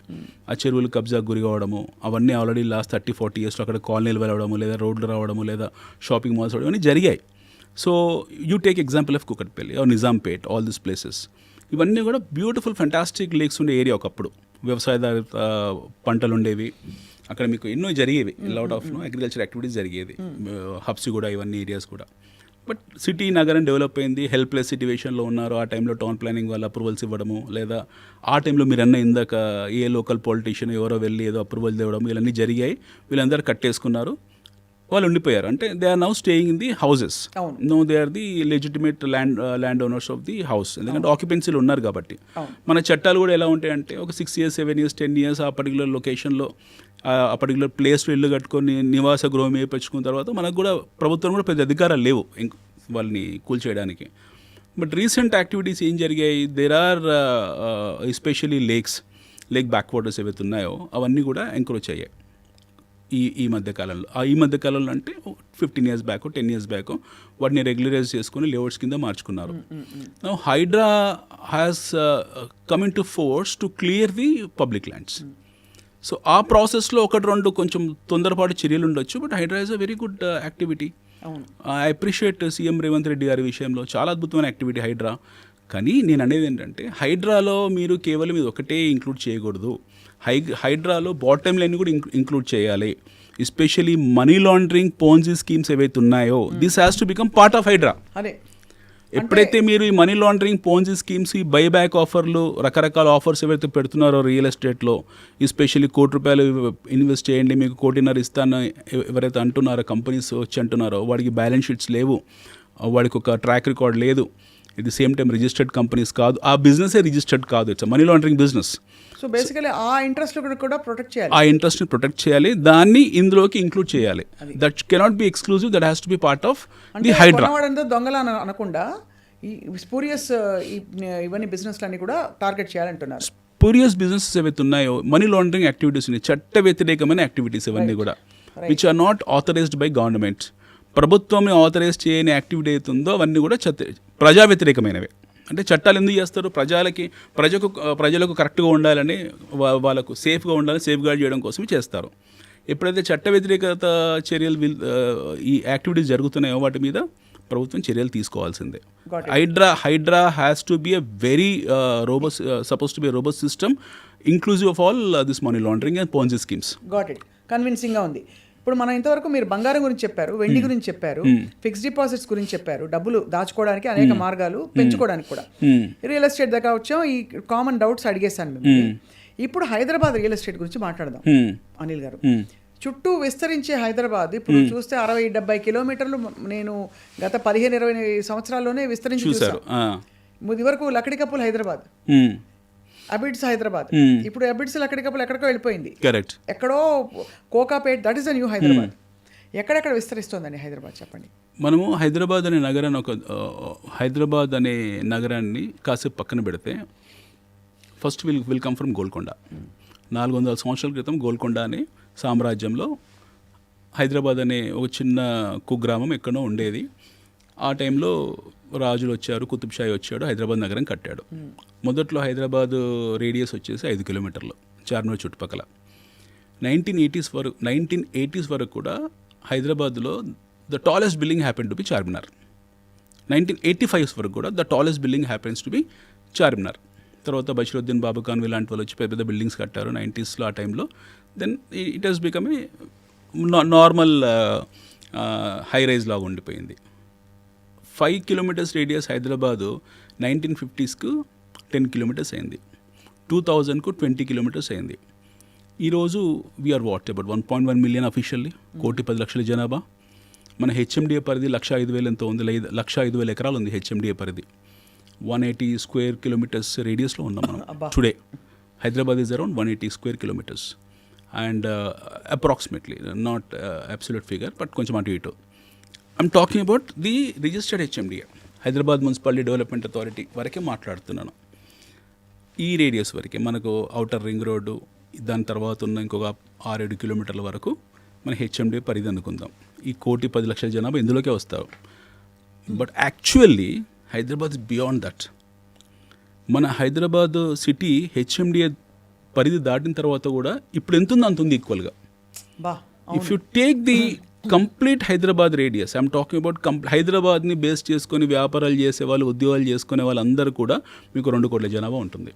ఆ చెరువులు కబ్జాకు గురి కావడము, అవన్నీ ఆల్రెడీ లాస్ట్ 30-40 yearsలో అక్కడ కాలనీలు వెళ్ళడము, లేదా రోడ్లు రావడము, లేదా షాపింగ్ మాల్స్ రావడం అన్నీ జరిగాయి. So you take example of Kukatpally or Nizampet, all this places, ఇవన్నీ కూడా బ్యూటిఫుల్ ఫెంటాస్టిక్ లేక్స్ ఉండే ఏరియా ఒకప్పుడు. వ్యవసాయదారిత పంటలు ఉండేవి అక్కడ, మీకు ఎన్నో జరిగేవి, లాట్ ఆఫ్ అగ్రికల్చర్ యాక్టివిటీస్ జరిగేది, హబ్స్ కూడా, ఇవన్నీ ఏరియాస్ కూడా. బట్ సిటీ నగరం డెవలప్ అయింది, హెల్ప్లెస్ సిట్యువేషన్లో ఉన్నారు. ఆ టైంలో టౌన్ ప్లానింగ్ వాళ్ళు అప్రూవల్స్ ఇవ్వడము, లేదా ఆ టైంలో మీరు ఇందాక ఏ లోకల్ పొలిటీషియన్ ఎవరో వెళ్ళి ఏదో అప్రూవల్ తేవడం, ఇవన్నీ జరిగాయి. వీళ్ళందరూ కట్టేసుకున్నారు. వాళ్ళు ఉండిపోయారు. అంటే they are now staying in the houses. అవును. No they are the legitimate land owners of the house. ఎందుకంటే ఆక్యుపెన్సీలు ఉన్నారు కాబట్టి. అవును. మన చట్టాలు కూడా ఎలా ఉంటాయంటే ఒక 6 years 7 years 10 years ఆ పర్టికులర్ లొకేషన్లో ఆ పర్టికులర్ ప్లేస్లో ఇల్లు కట్టుకొని నివాస గృహం వేయించుకున్న తర్వాత మనకు కూడా ప్రభుత్వం కూడా పెద్ద అధికారాలు లేవు వాళ్ళని కూల్చేయడానికి. బట్ రీసెంట్ యాక్టివిటీస్ ఏం జరిగాయి, there are especially lake back waters ఏవైతే ఉన్నాయో అవన్నీ కూడా ఎంక్రోచ్ అయ్యాయి ఈ మధ్యకాలంలో. ఈ మధ్యకాలంలో అంటే 15 years బ్యాక్ 10 years బ్యాక్ వాటిని రెగ్యులరైజ్ చేసుకొని లేఅవుట్స్ కింద మార్చుకున్నారు. HYDRAA has coming to force to clear the public lands. So ఆ ప్రాసెస్లో 1-2 కొంచెం తొందరపాటు చర్యలు ఉండొచ్చు. But HYDRAA is a very good activity. I appreciate CM Revanth Reddy గారి విషయంలో చాలా అద్భుతమైన యాక్టివిటీ హైడ్రా. కానీ నేను అనేది ఏంటంటే హైడ్రాలో మీరు కేవలం ఇది ఒకటే ఇంక్లూడ్ చేయకూడదు. హైడ్రాలో బాటమ్ లైన్ కూడా ఇంక్లూడ్ చేయాలి. Especially money laundering ponzi schemes ఏవైతే ఉన్నాయో this has to become part of HYDRAA. అదే ఎప్పుడైతే మీరు ఈ మనీ లాండరింగ్ పోన్జీ స్కీమ్స్, ఈ బైబ్యాక్ ఆఫర్లు, రకరకాల ఆఫర్స్ ఏవైతే పెడుతున్నారో రియల్ ఎస్టేట్లో, ఎస్పెషల్లీ ₹1,00,00,000 ఇన్వెస్ట్ చేయండి మీకు 1,50,00,000 ఇస్తాను ఎవరైతే అంటున్నారో కంపెనీస్ వచ్చి అంటున్నారో వాడికి బ్యాలెన్స్ షీట్స్ లేవు, వాడికి ఒక ట్రాక్ రికార్డ్ లేదు, ఇది సేమ్ టైం రిజిస్టర్డ్ కంపెనీస్ కాదు, ఆ బిజినెసే రిజిస్టర్డ్ కాదు, it's money laundering business. So basically ఆ ఇంట్రెస్ట్ కూడా ప్రొటెక్ట్ చేయాలి. ఆ ఇంట్రెస్ట్ని ప్రొటెక్ట్ చేయాలి, దాన్ని ఇందులోకి ఇంక్లూడ్ చేయాలి. That cannot be exclusive, that has to be part of the HYDRAA. దొంగల అనకుండా ఈ స్పూరియస్ ఇవన్నీ బిజినెస్లన్నీ కూడా టార్గెట్ చేయాలంటున్నారు. స్పూరియస్ బిజినెసెస్ ఏవైతే ఉన్నాయో, మనీ లాండరింగ్ యాక్టివిటీస్ ఉన్నాయి, చట్ట వ్యతిరేకమైన యాక్టివిటీస్ ఇవన్నీ కూడా, which are not authorized by government. ప్రభుత్వం ఆథరైజ్ చేయని యాక్టివిటీ అవుతుందో అవన్నీ కూడా ప్రజా వ్యతిరేకమైనవి. అంటే చట్టాలు ఎందుకు చేస్తారు, ప్రజలకు కరెక్ట్గా ఉండాలని, వాళ్ళకు సేఫ్గా ఉండాలని సేఫ్ గార్డ్ చేయడం కోసమే చేస్తారు. ఎప్పుడైతే చట్ట వ్యతిరేకత చర్యలు ఈ యాక్టివిటీస్ జరుగుతున్నాయో వాటి మీద ప్రభుత్వం చర్యలు తీసుకోవాల్సిందే. Hydraa has to be a very robust, suppose to be robust system inclusive of all this money laundering and Ponzi schemes. Got it, కన్విన్సింగ్గా ఉంది. ఇప్పుడు మనం ఇంతవరకు మీరు బంగారం గురించి చెప్పారు, వెండి గురించి చెప్పారు, ఫిక్స్డ్ డిపాజిట్స్ గురించి చెప్పారు, డబ్బులు దాచుకోవడానికి అనేక మార్గాలు, పెంచుకోవడానికి కూడా. రియల్ ఎస్టేట్ దగ్గర వచ్చాం, ఈ కామన్ డౌట్స్ అడిగేశాను మిమ్మల్ని. ఇప్పుడు హైదరాబాద్ రియల్ ఎస్టేట్ గురించి మాట్లాడదాం అనిల్ గారు. చుట్టూ విస్తరించే హైదరాబాద్ ఇప్పుడు చూస్తే 60-70 కిలోమీటర్లు నేను గత 15-20 సంవత్సరాల్లోనే విస్తరించి చూసాను. ఇది వరకు లకడికప్పులు హైదరాబాద్, అబిడ్స్ హైదరాబాద్, ఇప్పుడు అబిడ్స్ లకడికప్పులు ఎక్కడికో వెళ్ళిపోయింది. కరెక్ట్. ఎక్కడో Kokapet, that is the new Hyderabad. ఎక్కడెక్కడ విస్తరిస్తోందండి హైదరాబాద్, చెప్పండి. మనము హైదరాబాద్ అనే నగరాన్ని కాసేపు పక్కన పెడితే first will come from Golconda. 400 సంవత్సరాల క్రితం గోల్కొండ అనే సామ్రాజ్యంలో హైదరాబాద్ అనే ఒక చిన్న కుగ్రామం ఎక్కడో ఉండేది. ఆ టైంలో రాజులు వచ్చారు, కుతుబ్షాహి వచ్చాడు, హైదరాబాద్ నగరం కట్టాడు. మొదట్లో హైదరాబాద్ రేడియస్ వచ్చేసి 5 kilometers చార్మినార్ చుట్టుపక్కల. 1980s వరకు కూడా హైదరాబాద్లో the tallest building happen to B Charminar. 1985 వరకు కూడా the tallest building happens to be Charminar. తర్వాత బషీరుద్దీన్ బాబుఖాన్ ఇలాంటి వాళ్ళు వచ్చి పెద్ద బిల్డింగ్స్ కట్టారు 90s ఆ టైంలో. Then it has become a normal high rise లాగా ఉండిపోయింది. 5 kilometers radius Hyderabad 1950s 10 kilometers అయింది, 2000 20 kilometers అయింది. ఈరోజు వీఆర్ అబౌట్ 1.1 million అఫీషియల్లీ, 1,10,00,000 జనాభా. మన హెచ్ఎండిఏ పరిధి 1,05,000 ఎంతో ఉంది, 1,05,000 ఎకరాలు ఉంది హెచ్ఎండిఏ పరిధి. 180 square kilometers రేడియస్లో ఉన్నాం మనం today. Hyderabad is around 180 square kilometers and approximately, not absolute figure but కొంచెం అటు ఇటు. I'm talking about the registered HMDA, Hyderabad municipality development authority వరకే మాట్లాడుతున్నాను. ఈ రేడియస్ వరకే మనకు ఔటర్ రింగ్ రోడ్డు, దాని తర్వాత ఉన్న ఇంకొక 6-7 kilometers వరకు మన హెచ్ఎండిఏ పరిధి అనుకుందాం. ఈ 1,10,00,000 జనాభా ఇందులోకే వస్తారు. But actually Hyderabad is beyond that. మన హైదరాబాద్ సిటీ హెచ్ఎండిఏ పరిధి దాటిన తర్వాత కూడా ఇప్పుడు ఎంత ఉందో అంత ఉంది ఈక్వల్గా. If you take the complete Hyderabad radius, I'm talking about హైదరాబాద్ని బేస్ చేసుకొని వ్యాపారాలు చేసేవాళ్ళు, ఉద్యోగాలు చేసుకునే వాళ్ళందరూ కూడా మీకు 2 కోట్ల జనాభా ఉంటుంది.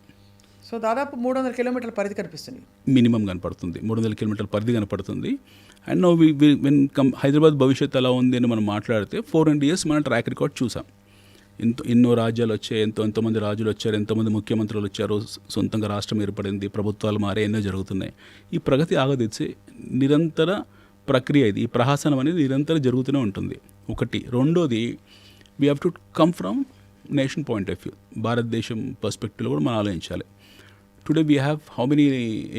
సో దాదాపు 300 kilometers పరిధి కనిపిస్తుంది, మినిమం కనపడుతుంది, 300 kilometers పరిధి కనపడుతుంది. అండ్ నో వెన్ హైదరాబాద్ భవిష్యత్తు ఎలా ఉంది అని మనం మాట్లాడితే 400 years మన ట్రాక్ రికార్డ్ చూసాం. ఎన్నో రాజ్యాలు వచ్చాయి, ఎంతోమంది రాజులు వచ్చారు, ఎంతోమంది ముఖ్యమంత్రులు వచ్చారు, సొంతంగా రాష్ట్రం ఏర్పడింది, ప్రభుత్వాలు మారే, ఎన్నో జరుగుతున్నాయి. ఈ ప్రగతి ఆగదిచ్చే నిరంతర ప్రక్రియ ఇది. ఈ ప్రహాసనం అనేది నిరంతరం జరుగుతూనే ఉంటుంది. ఒకటి. రెండోది, we have to come from nation point of view. భారతదేశం పర్స్పెక్టివ్లో కూడా మనం ఆలోచించాలి. Today we have how many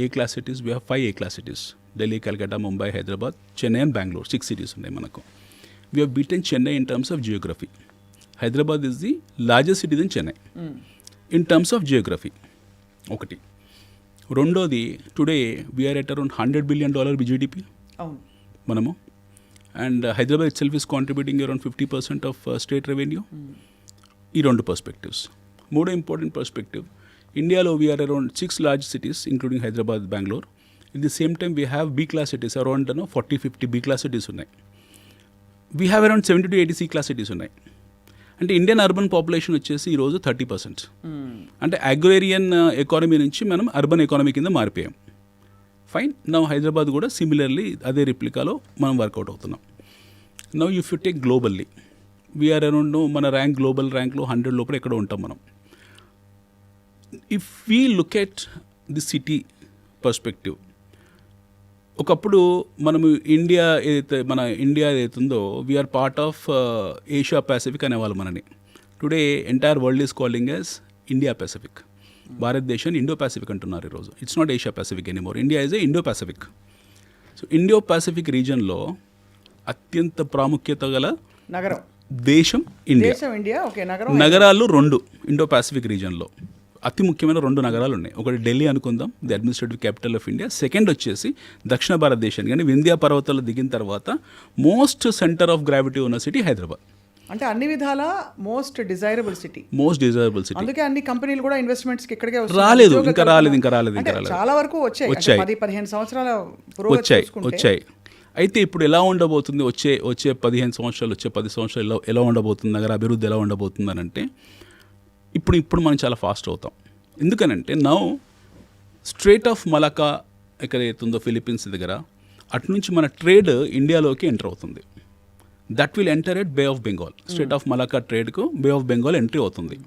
A class cities? We have 5 A class cities. Delhi, Calcutta, Mumbai, Hyderabad, Chennai and Bengaluru. 6 cities ఉన్నాయి మనకు. We have beaten Chennai in terms of geography. Hyderabad is the largest city then Chennai in terms of geography. ఒకటి. రెండోది, today we are at around $100 billion GDP మనము. And Hyderabad itself is contributing around 50% of state revenue. ఈ 2 perspectives. మూడో important perspective, ఇండియాలో we are around 6 large cities including Hyderabad, Bengaluru. It the same time we have B class cities around 40-50 B class cities ఉన్నాయి. We have around 70-80 C class cities ఉన్నాయి. అంటే Indian urban population వచ్చేసి ఈరోజు 30%. అంటే agrarian economy నుంచి మనం urban economy కింద మారిపోయాం. Fine. Now Hyderabad కూడా సిమిలర్లీ అదే రిప్లికాలో మనం వర్కౌట్ అవుతున్నాం. Now if you take globally, we are around మన ర్యాంక్, గ్లోబల్ ర్యాంక్లో 100 లోపల ఎక్కడో ఉంటాం మనం. If we look at the city perspective, ఒకప్పుడు మనము ఇండియా ఏదైతుందో we are part of Asia Pacific అనేవాళ్ళు మనని. Today entire world is calling as India Pacific. భారతదేశాన్ని ఇండో పసిఫిక్ అంటున్నారు ఈరోజు. It's not Asia Pacific anymore. India is a Indo Pacific. So Indo Pacific రీజన్లో అత్యంత ప్రాముఖ్యత గల నగరం దేశం ఇండియా. నగరాలు 2 ఇండో పసిఫిక్ రీజన్లో అతి ముఖ్యమైన 2 నగరాలు ఉన్నాయి. ఒకటి ఢిల్లీ అనుకుందాం, the administrative capital of India. Second వచ్చేసి దక్షిణ భారతదేశం కానీ వింధ్యా పర్వతాలు దిగిన తర్వాత మోస్ట్ సెంటర్ ఆఫ్ గ్రావిటీ ఉన్న సిటీ హైదరాబాద్. అంటే అన్ని విధాల మోస్ట్ డిజైరబుల్ సిటీ. అందుకే అన్ని కంపెనీలు కూడా ఇన్వెస్ట్మెంట్స్ కి ఇక్కడికే రాలేదు. చాలా వరకు వచ్చాయి. 10-15 సంవత్సరాల వచ్చాయి. అయితే ఇప్పుడు ఎలా ఉండబోతుంది? వచ్చే 15 సంవత్సరాలు, వచ్చే 10 సంవత్సరాలు ఎలా ఉండబోతుంది? నగర అభివృద్ధి ఎలా ఉండబోతుంది అని అంటే ఇప్పుడు మనం చాలా ఫాస్ట్ అవుతాం. ఎందుకనంటే నౌ స్ట్రేట్ ఆఫ్ మలకా ఎక్కడైతుందో ఫిలిప్పీన్స్ దగ్గర, అటు నుంచి మన ట్రేడ్ ఇండియాలోకి ఎంటర్ అవుతుంది. That will enter at Bay of Bengal. Strait of Malacca ట్రేడ్కు బే ఆఫ్ బెంగాల్ ఎంట్రీ అవుతుంది.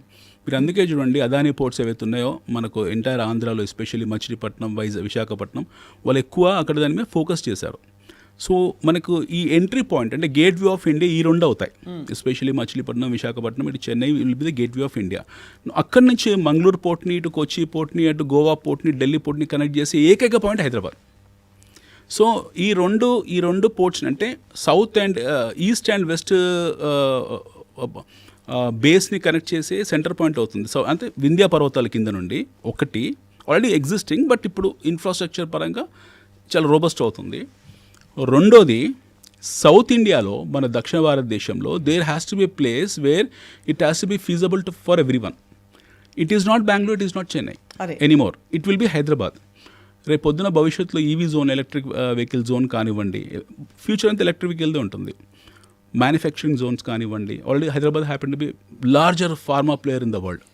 మీరు అందుకే చూడండి, అదానీ పోర్ట్స్ ఏవైతే ఉన్నాయో మనకు ఎంటైర్ ఆంధ్రాలో, ఎస్పెషల్లీ మచిలీపట్నం, విశాఖపట్నం, వాళ్ళు ఎక్కువ అక్కడ దాని మీద ఫోకస్ చేశారు. సో మనకు ఈ ఎంట్రీ పాయింట్ అంటే గేట్ వే ఆఫ్ ఇండియా ఈ 2 అవుతాయి. ఎస్పెషల్లీ మచిలీపట్నం, విశాఖపట్నం, ఇటు Chennai will be the gateway of India. అక్కడి నుంచి మంగళూరు పోర్ట్ని, ఇటు కొచ్చి పోర్ట్ని, అటు గోవా పోర్ట్ని, ఢిల్లీ పోర్ట్ని కనెక్ట్ చేసే ఏకైక పాయింట్ హైదరాబాద్. సో ఈ రెండు పోర్ట్స్ అంటే south and east and west బేస్ని కనెక్ట్ చేసే సెంటర్ పాయింట్ అవుతుంది. సో అంటే వింధ్యా పర్వతాల కింద నుండి ఒకటి ఆల్రెడీ ఎగ్జిస్టింగ్, బట్ ఇప్పుడు ఇన్ఫ్రాస్ట్రక్చర్ పరంగా చాలా రోబస్ట్ అవుతుంది. రెండోది, సౌత్ ఇండియాలో మన దక్షిణ భారతదేశంలో there has to be place where it has to be feasible for everyone. It is not Bengaluru, it is not Chennai anymore. It will be Hyderabad. రేపు పొద్దున భవిష్యత్తులో EV zone, electric vehicle zone కానివ్వండి, ఫ్యూచర్ అంతా electric వెహికల్దే ఉంటుంది. Manufacturing zones కానివ్వండి. Already Hyderabad happen to be larger pharma player in the world.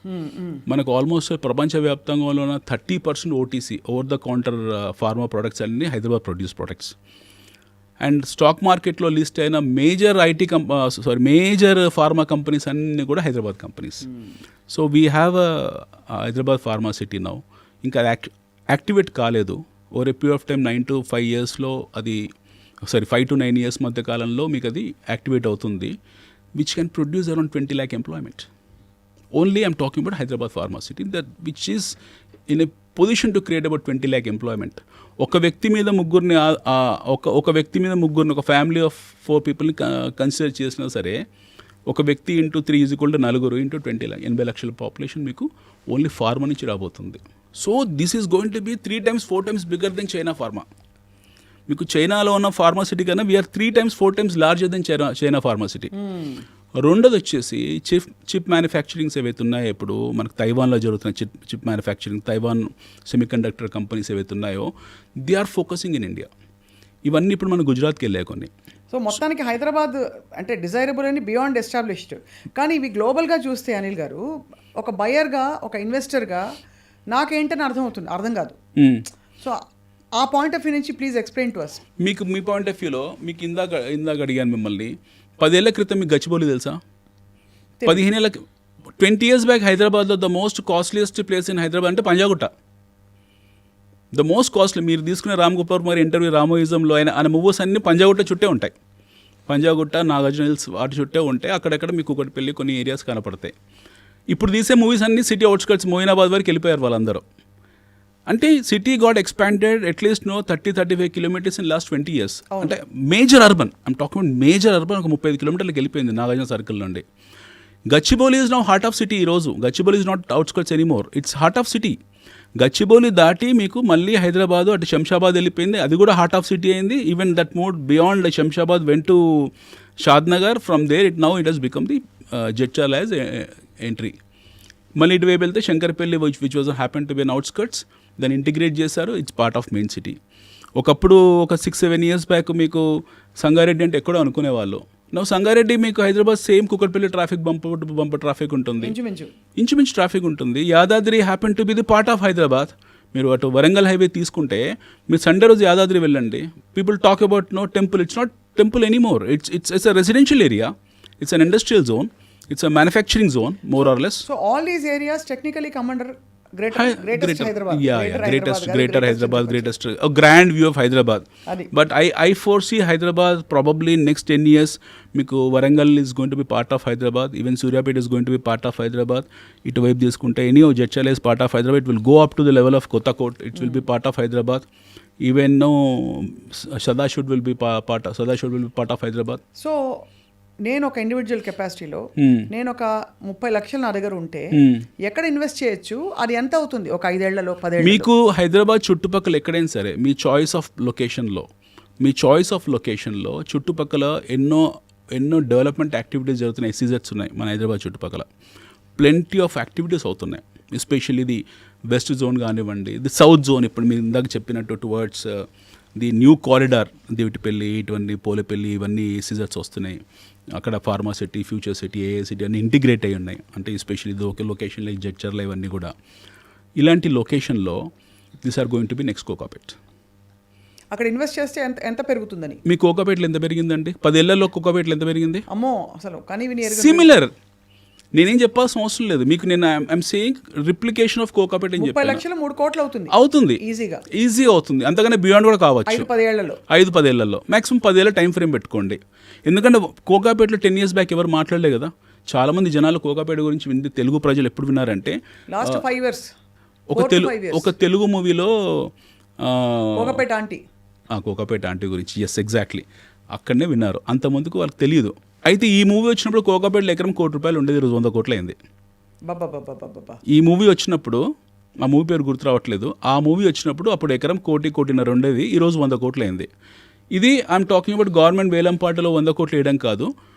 మనకు almost ప్రపంచవ్యాప్తంగా ఉన్న 30% OTC, over the counter pharma products అన్ని Hyderabad produce products. And stock మార్కెట్లో లిస్ట్ అయిన మేజర్ మేజర్ ఫార్మా కంపెనీస్ అన్నీ కూడా Hyderabad companies. So we have Hyderabad pharma city now. ఇంకా అది యాక్టివేట్ కాలేదు. Over a period of time 9 to 5 yearsలో అది 5 to 9 years మధ్య కాలంలో మీకు అది యాక్టివేట్ అవుతుంది, which can produce around 20 lakh employment. Only I'm talking about Hyderabad pharma city, that which is in a position to create about 20 lakh employment. ఒక వ్యక్తి మీద ముగ్గురిని ఒక ఫ్యామిలీ ఆఫ్ 4 peopleని కన్సిడర్ చేసినా సరే, ఒక వ్యక్తి ఇంటూ 3 = 4 ఇంటూ 20 lakh, 80 లక్షల పాపులేషన్ మీకు ఓన్లీ ఫార్మా నుంచి రాబోతుంది. So this is going to be 3 times 4 times bigger then China pharma. మీకు చైనాలో ఉన్న ఫార్మాసిటీ కన్నా we are 3 times 4 times larger then China pharma city. రెండోది వచ్చేసి చిప్ మ్యానుఫ్యాక్చరింగ్స్ ఏవైతే ఉన్నాయో, ఇప్పుడు మనకు తైవాన్లో జరుగుతున్న chip manufacturing, Taiwan semiconductor companies ఏవైతే ఉన్నాయో, they are focusing in India. ఇవన్నీ ఇప్పుడు మనం గుజరాత్కి వెళ్ళాయి కొన్ని. సో మొత్తానికి హైదరాబాద్ అంటే డిజైరబుల్ అని బియాండ్ ఎస్టాబ్లిష్డ్. కానీ ఇవి గ్లోబల్గా చూస్తే అనిల్ గారు, ఒక బయర్గా, ఒక ఇన్వెస్టర్గా నాకేంటని అర్థం కాదు. సో ఆ పాయింట్ ఆఫ్ వ్యూ నుంచి ప్లీజ్ ఎక్స్ప్లెయిన్ టు అస్. మీకు మీ పాయింట్ ఆఫ్ వ్యూలో మీకు ఇందాక అడిగాను మిమ్మల్ని, 10 ఏళ్ల క్రితం మీకు గచ్చిబౌలి తెలుసా? 15 ఏళ్ళ 20 years బ్యాక్ హైదరాబాద్లో the most costliest place in Hyderabad అంటే పంజాగుట్ట. The most costly. మీరు తీసుకునే రామ్ గోపాల్ వర్మ ఇంటర్వ్యూ రామోయిజంలో ఆయన మూవీస్ అన్ని పంజాగుట్ట చుట్టే ఉంటాయి. పంజాగుట్ట, నాగార్జున హిల్స్ వాటి చుట్టే ఉంటాయి. అక్కడెక్కడ మీకు ఒకటి పెళ్ళి కొన్ని ఏరియాస్ కనపడతాయి. ఇప్పుడు తీసే మూవీస్ అన్ని సిటీ అవుట్స్కట్స్ మోయినాబాద్ వరకు వెళ్ళిపోయారు వాళ్ళందరూ. అంటే city got expanded at least 30-35 kilometres in last 20 years. అంటే major urban, I'm talking about major urban ఒక 35 కిలోమీటర్లకు వెళ్ళిపోయింది నాగార్జున సర్కిల్ నుండి. Gachibowli is now heart of city. ఈరోజు Gachibowli is not outskirts anymore, it's heart of city. Gachibowli దాటి మీకు మళ్ళీ హైదరాబాద్ అటు శంషాబాద్ వెళ్ళిపోయింది, అది కూడా హార్ట్ ఆఫ్ సిటీ అయింది. Even that moved beyond Shamshabad went to Shadnagar. From there it has become the Jadcherla as entry. మళ్ళీ ఇటువైపు వెళ్తే Shankarpally which was happen to be an outskirts, దాన్ని ఇంటిగ్రేట్ చేశారు. It's part of main city. ఒకప్పుడు ఒక 6-7 years బ్యాక్ మీకు సంగారెడ్డి అంటే ఎక్కడో అనుకునేవాళ్ళు. నవ్వు సంగారెడ్డి మీకు Hyderabad same Kukatpally traffic bumper traffic ఉంటుంది, ఇంచుమించు ట్రాఫిక్ ఉంటుంది. Yadadri happen to be the part of Hyderabad. మీరు అటు వరంగల్ హైవే తీసుకుంటే మీరు సండే రోజు యాదాద్రి వెళ్ళండి, people talk about no temple. It's not temple anymore, it's a residential area, it's an industrial zone, it's a manufacturing zone more or less. So all these areas technically come under greater Hyderabad. Greater Hyderabad, greatest, a grand view of Hyderabad. But I foresee Hyderabad probably in next 10 years మీకు Warangal is going to be part of Hyderabad, even Suryapet is going to be part of Hyderabad. ఇటువైపు తీసుకుంటే any of Jadcherla is part of Hyderabad. It will go up to the level of Kothakot, it will be part of Hyderabad. Even now Sadashud will be part of Hyderabad. So నేను ఒక individual కెపాసిటీలో నేను ఒక 30 లక్షలు నా దగ్గర ఉంటే ఎక్కడ invest చేయొచ్చు, అది ఎంత అవుతుంది ఒక 5 ఏళ్లలో 10 ఏళ్లలో? మీకు హైదరాబాద్ చుట్టుపక్కల ఎక్కడైనా సరే మీ చాయిస్ ఆఫ్ లొకేషన్లో చుట్టుపక్కల ఎన్నో డెవలప్మెంట్ యాక్టివిటీస్ జరుగుతున్నాయి. ఎస్సీజెడ్స్ ఉన్నాయి మన హైదరాబాద్ చుట్టుపక్కల, ప్లెంటీ ఆఫ్ యాక్టివిటీస్ అవుతున్నాయి. ఎస్పెషల్లీ ది వెస్ట్ జోన్ కానివ్వండి, ది సౌత్ జోన్, ఇప్పుడు మీరు ఇందాక చెప్పినట్టు towards the new corridor, Divitipalli, ఇటువంటి పోలేపల్లి, ఇవన్నీ ఎస్సీజెడ్స్ వస్తున్నాయి. అక్కడ ఫార్మా సిటీ, ఫ్యూచర్ సిటీ, ఏఏ సిటీ అన్నీ ఇంటిగ్రేట్ అయ్యి ఉన్నాయి. అంటే ఎస్పెషల్లీ ఇది ఒక లొకేషన్ లైక్ జడ్చర్ల, ఇవన్నీ కూడా ఇలాంటి లొకేషన్లో this are going to be next Kokapet. అక్కడ ఇన్వెస్ట్ చేస్తే ఎంత పెరుగుతుందని? మీ కోకాపేట్లో ఎంత పెరిగిందండి? 10 ఏళ్లలో కోకాపేట్లో ఎంత పెరిగింది? అమ్మో, అసలు కానీ సిమిలర్. నేనేం చెప్పాల్సిన అవసరం లేదు మీకు. నేను I'm saying replication of Kokapet అని చెప్పి 30 లక్షలు 3 కోట్లు అవుతుంది ఈజీ అవుతుంది. అంతకన్నా బియాండ్ కూడా కావచ్చు. 5-10 ఏళ్లలో మ్యాక్సిమం 10 ఏళ్ళ టైం ఫ్రేమ్ పెట్టుకోండి. ఎందుకంటే కోకాపేటలో 10 years బ్యాక్ ఎవరు మాట్లాడలే కదా. చాలా మంది జనాలు కోకాపేట గురించి వింది. తెలుగు ప్రజలు ఎప్పుడు విన్నారంటే లాస్ట్ 5 years ఒక తెలుగు మూవీలో కోకాపేట ఆంటీ గురించి, ఎస్ ఎగ్జాక్ట్లీ, అక్కడనే విన్నారు. అంత ముందుకు వాళ్ళకి తెలియదు. అయితే ఈ మూవీ వచ్చినప్పుడు కోకాపేటలో ఎకరం ₹1 ఉండేది, ఈరోజు 100 కోట్లు అయింది. ఈ మూవీ వచ్చినప్పుడు, ఆ మూవీ పేరు గుర్తు రావట్లేదు, ఆ మూవీ వచ్చినప్పుడు అప్పుడు ఎకరం 1.5 ఉండేది, ఈరోజు 100 కోట్లు అయింది. ఇది ఐఎమ్ టాకింగ్ అబౌట్ గవర్నమెంట్ వేలంపాటలో 100 కోట్లు వేయడం కాదు,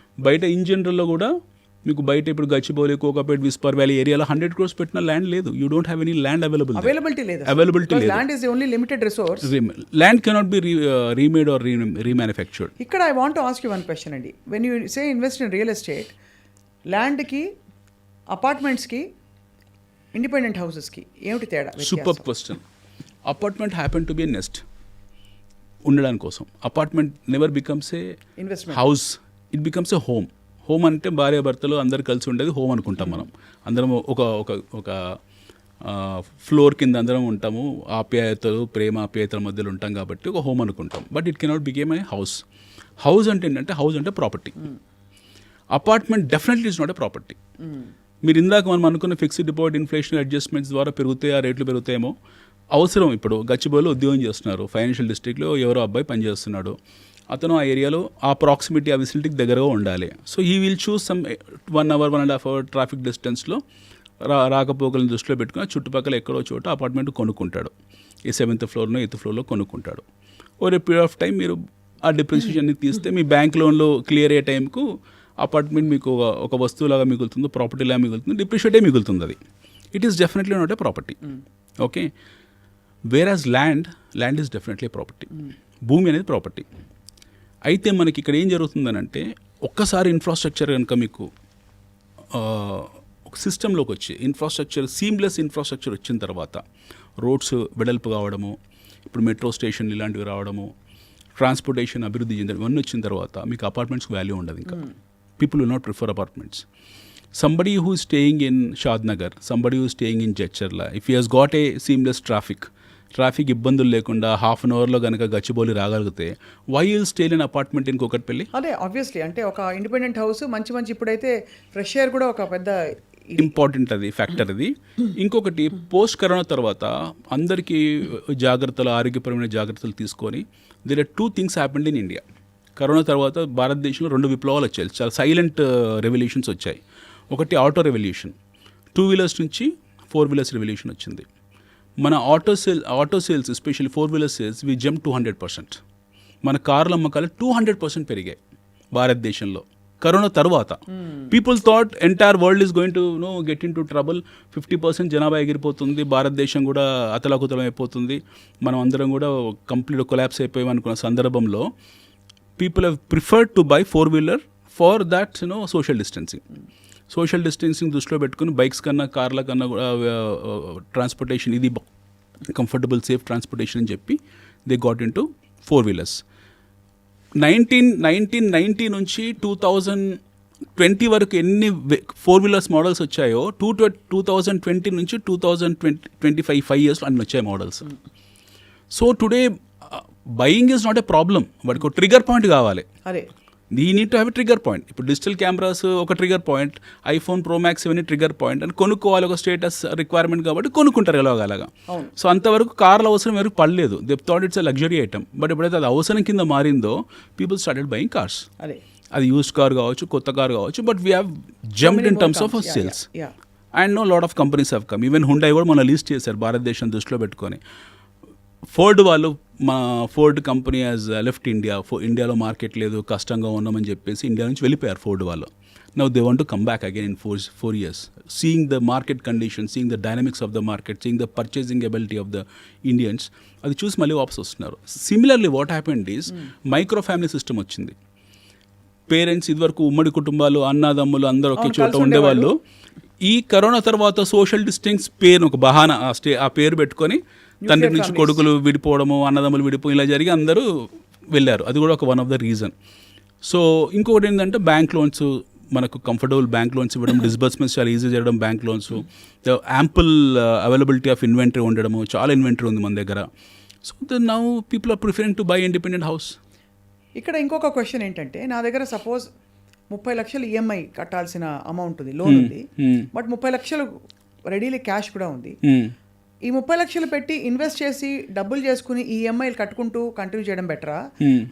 బయట ఇన్ జనరల్లో కూడా. మీకు బయట ఇప్పుడు గచ్చిబౌలి, కోకాపేట్, విస్పర్ వ్యాలీ ఏరియాలో 100 crores పెట్టిన ల్యాండ్ లేదు. You don't have any land availability లేదు. Land is the only limited resource. Land cannot be remade or remanufactured. ఇక్కడ I want to ask you one question అండి. When you say invest in real estate, ల్యాండ్కి, అపార్ట్మెంట్స్కి, independent హౌసెస్కి ఏమిటి తేడా? Super question. Apartment happen to be a nest, ఉండడానికి కోసం. Apartment never becomes a house, it becomes a home. Home అంటే భార్య భర్తలు అందరు కలిసి ఉండేది హోమ్ అనుకుంటాం మనం. అందరం ఒక ఫ్లోర్ కింద అందరం ఉంటాము, ఆప్యాయతలు, ప్రేమ ఆప్యాయతల మధ్యలో ఉంటాం కాబట్టి ఒక హోమ్ అనుకుంటాం. But it cannot became a house. House అంటే ఏంటంటే, హౌస్ అంటే property. Apartment definitely is not a property. మీరు ఇందాక మనం అనుకున్న ఫిక్స్డ్ డిపాజిట్ ఇన్ఫ్లేషన్ అడ్జస్ట్మెంట్స్ ద్వారా పెరుగుతాయి, ఆ రేట్లు పెరుగుతాయేమో అవసరం. ఇప్పుడు గచ్చిబౌలిలో ఉద్యోగం చేస్తున్నారు, ఫైనాన్షియల్ డిస్ట్రిక్ట్లో ఎవరో అబ్బాయి పనిచేస్తున్నాడు, అతను ఆ ఏరియాలో ఆ ప్రాక్సిమిటీ, ఆ విసిలిటీకి దగ్గరగా ఉండాలి. So he will choose some 1 hour 1.5 hour traffic డిస్టెన్స్లో రాకపోకలను దృష్టిలో పెట్టుకుని చుట్టుపక్కల ఎక్కడో చోట అపార్ట్మెంట్ కొనుక్కుంటాడు. ఈ 7th floorలో 8th floorలో కొనుక్కుంటాడు. Over a period of time మీరు ఆ డిప్రిసియేషన్ని తీస్తే మీ బ్యాంక్ లోన్లో క్లియర్ అయ్యే టైంకు అపార్ట్మెంట్ మీకు ఒక వస్తువులాగా మిగులుతుంది, ప్రాపర్టీలాగా మిగులుతుంది, డిప్రిషియేటే మిగులుతుంది. అది it is definitely not a property. Okay, whereas land is definitely property. భూమి అనేది ప్రాపర్టీ. అయితే మనకి ఇక్కడ ఏం జరుగుతుందనంటే, ఒక్కసారి ఇన్ఫ్రాస్ట్రక్చర్ కనుక మీకు ఒక సిస్టంలోకి వచ్చి సీమ్లెస్ ఇన్ఫ్రాస్ట్రక్చర్ వచ్చిన తర్వాత, రోడ్స్ వెడల్పు కావడము, ఇప్పుడు మెట్రో స్టేషన్ ఇలాంటివి రావడము, ట్రాన్స్పోర్టేషన్ అభివృద్ధి చెందడం, ఇవన్నీ వచ్చిన తర్వాత మీకు అపార్ట్మెంట్స్కి వాల్యూ ఉండదు. ఇంకా people will not prefer apartments. Somebody who is staying in Shadnagar, somebody who is staying in Jadcherla, if he has got a seamless traffic, traffic ఇబ్బందులు లేకుండా హాఫ్ అన్ అవర్లో కనుక గచ్చిబౌలి రాగలిగితే why will stay in apartment in Kukatpally? అదే obviously అంటే ఒక independent house మంచి ఇప్పుడైతే ఫ్రెష్ ఎయిర్ కూడా ఒక పెద్ద ఇంపార్టెంట్ అది ఫ్యాక్టర్ అది. ఇంకొకటి పోస్ట్ కరోనా తర్వాత అందరికీ జాగ్రత్తలు, ఆరోగ్యపరమైన జాగ్రత్తలు తీసుకొని there are 2 things happened in India. Corona తర్వాత భారతదేశంలో 2 విప్లవాలు వచ్చాయి, చాలా సైలెంట్ రెవల్యూషన్స్ వచ్చాయి. ఒకటి ఆటో రెవల్యూషన్, 2 వీలర్స్ నుంచి 4 వీలర్స్ రెవల్యూషన్ వచ్చింది. మన auto sales especially 4 wheeler sales we jump 200%. మన కార్ల అమ్మకాలు 200% పెరిగాయి భారతదేశంలో కరోనా తర్వాత. People thought entire world is going to get into trouble, 50% జనాభా ఎగిరిపోతుంది, భారతదేశం కూడా అతలాకుతలం అయిపోతుంది, మనం అందరం కూడా కంప్లీట్ కొలాప్స్ అయిపోయాం అనుకున్న సందర్భంలో people have preferred to buy 4 wheeler for that social distancing దృష్టిలో పెట్టుకుని బైక్స్ కన్నా కార్ల కన్నా కూడా ట్రాన్స్పోర్టేషన్ ఇది కంఫర్టబుల్ సేఫ్ ట్రాన్స్పోర్టేషన్ అని చెప్పి they got in to 4 wheelers. 1990 నుంచి 2020 వరకు ఎన్ని 4 వీలర్స్ మోడల్స్ వచ్చాయో 2020 నుంచి 2025 ఇయర్స్లో అన్ని వచ్చాయి models. So today buying is not a problem, వాడికి ఒక ట్రిగర్ పాయింట్ కావాలి. అదే you need to have a trigger point. ఇప్పుడు డిజిటల్ కెమెరాస్ ఒక trigger point, iPhone pro max ఇవన్నీ ట్రిగర్ పాయింట్ అని కొనుక్కోవాలి, ఒక స్టేటస్ రిక్వైర్మెంట్ కాబట్టి కొనుక్కుంటారు ఎలాగలాగా. సో అంతవరకు కార్ల అవసరం ఎవరికి పడలేదు, they thought it's a luxury item. But ఎప్పుడైతే అది అవసరం కింద మారిందో పీపుల్ స్టార్టెడ్ బయింగ్ కార్స్. అది యూస్డ్ కార్ కావచ్చు, కొత్త కార్ కావచ్చు, but we have jumped in terms of sales and lot of companies have come. Even Hyundai కూడా మన లిస్ట్ చేశారు భారతదేశం దృష్టిలో పెట్టుకొని. ఫోర్డ్ వాళ్ళు, మా Ford company as left India, ఇండియాలో మార్కెట్ లేదు, కష్టంగా ఉన్నామని చెప్పేసి ఇండియా నుంచి వెళ్ళిపోయారు ఫోర్డ్ వాళ్ళు. Now they want to come back again in 4 years, seeing the market condition, seeing the dynamics of the market, seeing the purchasing ability of the Indians, అది చూసి మళ్ళీ వాపస్ వస్తున్నారు. Similarly what happened is micro family system వచ్చింది. Parents ఇదివరకు ఉమ్మడి కుటుంబాలు, అన్నదమ్ములు అందరూ ఒకే చోట ఉండేవాళ్ళు. ఈ కరోనా తర్వాత సోషల్ డిస్టెన్స్ పేరు ఒక బహానా, ఆ పేరు పెట్టుకొని తండ్రి నుంచి కొడుకులు విడిపోవడము, అన్నదమ్ములు విడిపోయి ఇలా జరిగి అందరూ వెళ్ళారు. అది కూడా ఒక one of the reason. So ఇంకొకటి ఏంటంటే బ్యాంక్ లోన్స్, మనకు కంఫర్టబుల్ బ్యాంక్ లోన్స్ ఇవ్వడం, డిస్బర్స్మెంట్స్ చాలా ఈజీ చేయడం bank loans, ample availability of inventory ఉండడము, చాలా ఇన్వెంటరీ ఉంది మన దగ్గర. So now people are preferring to buy independent house. ఇక్కడ ఇంకొక క్వశ్చన్ ఏంటంటే, నా దగ్గర సపోజ్ 30 లక్షలు ఈఎంఐ కట్టాల్సిన అమౌంట్ ఉంది, లోన్ ఉంది, బట్ 30 లక్షలు రెడీలీ క్యాష్ కూడా ఉంది. ఈ 30 లక్షలు పెట్టి ఇన్వెస్ట్ చేసి డబ్బులు చేసుకుని ఈ ఈఎంఐలు కట్టుకుంటూ కంటిన్యూ చేయడం బెటరా,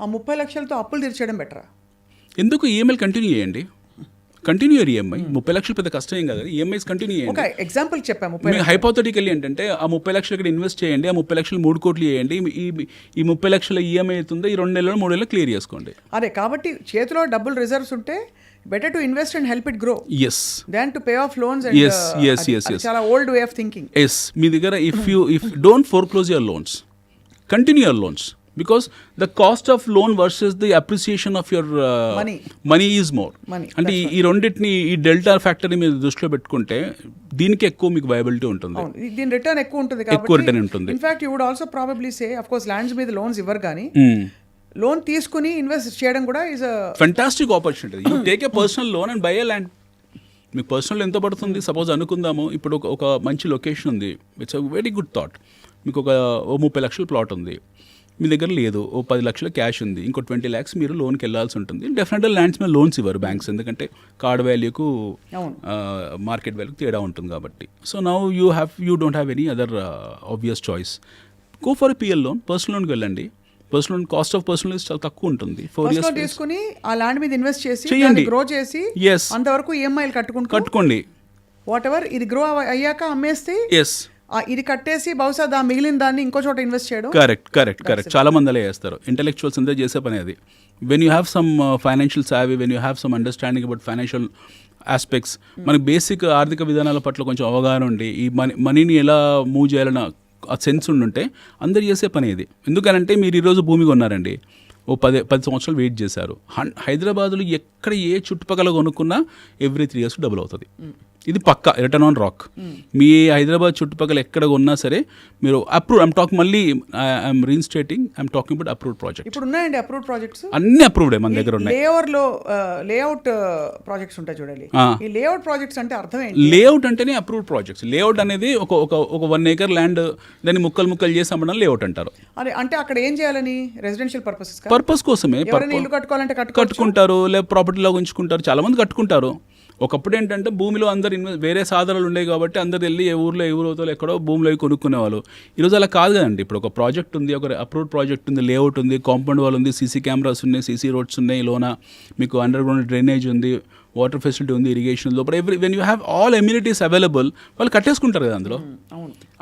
ఆ 30 లక్షలతో అప్పులు తీర్చేయడం బెటరా? ఎందుకు ఈఎంఐలు కంటిన్యూ చేయండి, కంటిన్యూ ఈఎంఐ. 30 లక్షలు పెద్ద కష్టం ఏం కాదు, ఈఎంఐస్ కంటిన్యూ చేయండి. ఒక ఎగ్జాంపుల్ చెప్పాము, హైపోథెటికల్లీ ఏంటంటే ఆ 30 లక్షలు ఇక్కడ ఇన్వెస్ట్ చేయండి, ఆ 30 లక్షలు 3 కోట్లు చేయండి, ఈ 30 లక్షల ఈఎంఐ అవుతుందో ఈ 2 నెలలు 3 నెలలు క్లియర్ చేసుకోండి. అదే కాబట్టి చేతిలో డబ్బులు రిజర్వ్స్ ఉంటే better to invest and help it grow then to pay off loans. చాలా ఓల్డ్ వే ఆఫ్ థింకింగ్. మీ దగ్గర if don't foreclose your loans, continue your loans, because the cost of loan versus the appreciation of your money is more. అంటే ఈ రెండింటిని, ఈ delta ఫ్యాక్టర్ని మీరు దృష్టిలో పెట్టుకుంటే దీనికి ఎక్కువ మీకు వయబిలిటీ ఉంటుంది, దీని రిటర్న్ ఎక్కువ ఉంటుంది, ఎక్కువ రిటర్న్ ఉంటుంది. In fact you would also probably say, of course lands మీద లోన్స్ ఇవ్వరు కానీ లోన్ తీసుకుని ఇన్వెస్ట్ చేయడం కూడా is a fantastic opportunity. You take a personal loan and buy a land. మీకు పర్సనల్ ఎంత పడుతుంది, సపోజ్ అనుకుందాము ఇప్పుడు ఒక మంచి లొకేషన్ ఉంది, it's a very good thought. మీకు ఒక 30 లక్షల ప్లాట్ ఉంది, మీ దగ్గర లేదు, 10 లక్షల క్యాష్ ఉంది, ఇంకో 20 lakhs మీరు లోన్కి వెళ్ళాల్సి ఉంటుంది. డెఫినెట్గా ల్యాండ్స్ మీద లోన్స్ ఇవ్వరు బ్యాంక్స్, ఎందుకంటే కార్డ్ వాల్యూకు మార్కెట్ వాల్యూకి తేడా ఉంటుంది కాబట్టి. So now you don't have any other obvious choice. Go for PL loan, personal లోన్కి వెళ్ళండి. పర్సనల్ కాస్ట్ ఆఫ్ పర్సనల్ చాలా తక్కువ ఉంటుంది. 4 years తీసుకుని ఆ ల్యాండ్ మీద ఇన్వెస్ట్ చేసి గ్రో చేసి అంతవరకు ఈఎంఐలు కట్టుకోండి. వాట్ ఎవర్ ఇది గ్రో అయ్యాక అమ్మేస్తే ఇది కట్టేసి బహుశా మిగిలిన దాన్ని ఇంకో చోట ఇన్వెస్ట్ చేయడం. కరెక్ట్. చాలా మంది అలా చేస్తారు, ఇంటెలెక్చువల్స్ అందరూ చేసే పని అది. When you have some financial savvy, when you have some understanding about financial aspects, మనకి బేసిక్ ఆర్థిక విధానాల పట్ల కొంచెం అవగాహన ఉండి ఈ మనీని ఎలా మూవ్ చేయాలన్న ఆ సెన్స్ ఉండుంటే అందరు చేసే పని ఇది. ఎందుకనంటే మీరు ఈరోజు భూమి కొన్నారండి, 10 సంవత్సరాలు వెయిట్ చేశారు. హైదరాబాద్లో ఎక్కడ ఏ చుట్టుపక్కల కొనుక్కున్నా ఎవ్రీ 3 years డబుల్ అవుతుంది. ఇది పక్కా రిటర్న్ ఆన్ రాక్. మీ హైదరాబాద్ చుట్టుపక్కల ఎక్కడ ఉన్నా సరే మీరు అప్రూవ్, ఐమ్ టాకింగ్ మళ్ళీ I'm reinstating, I'm talking about approved project. ఇప్పుడు ఉన్నాయండి అప్రూవ్డ్ ప్రాజెక్ట్స్, అన్ని అప్రూవ్డే మన దగ్గర ఉన్నాయి. లేఅవుట్ ప్రాజెక్ట్స్ ఉంటాయి చూడండి. ఈ లేఅవుట్ ప్రాజెక్ట్స్ అంటే అర్థం ఏంటి? లేఅవుట్ అంటేనే అప్రూవ్డ్ ప్రాజెక్ట్స్. లేఅవుట్ అనేది ఒక 1 acre ల్యాండ్ దాన్ని ముక్కలు చేసి అమ్మడం లేఅవుట్ అంటారు. అదే అంటే అక్కడ ఏం చేయాలని? రెసిడెన్షియల్ పర్పస్ కోసమే ఇల్లు కట్టుకోవాలంటే కట్టుకుంటారు, లేదా ప్రాపర్టీలో ఉంచుకుంటారు, చాలా మంది కట్టుకుంటారు. ఒకప్పుడు ఏంటంటే భూమిలో అందరు వేరే సాధనాలు ఉండేవి కాబట్టి అందరు వెళ్ళి ఏ ఊర్లో ఎక్కడో భూమిలో కొనుక్కునేవాళ్ళు. ఈరోజు అలా కాదు కదండి. ఇప్పుడు ఒక ప్రాజెక్ట్ ఉంది, ఒక అప్రూవ్డ్ ప్రాజెక్ట్ ఉంది, లేఅవుట్ ఉంది, కాంపౌండ్ వాల్ ఉంది, సీసీ కెమెరాస్ ఉన్నాయి, సీసీ రోడ్స్ ఉన్నాయి, లోన మీకు అండర్ గ్రౌండ్ డ్రైనేజ్ ఉంది, వాటర్ ఫెసిలిటీ ఉంది, ఇరిగేషన్ లోపల when you have all amenities available, వాళ్ళు కట్టేసుకుంటారు కదా అందులో.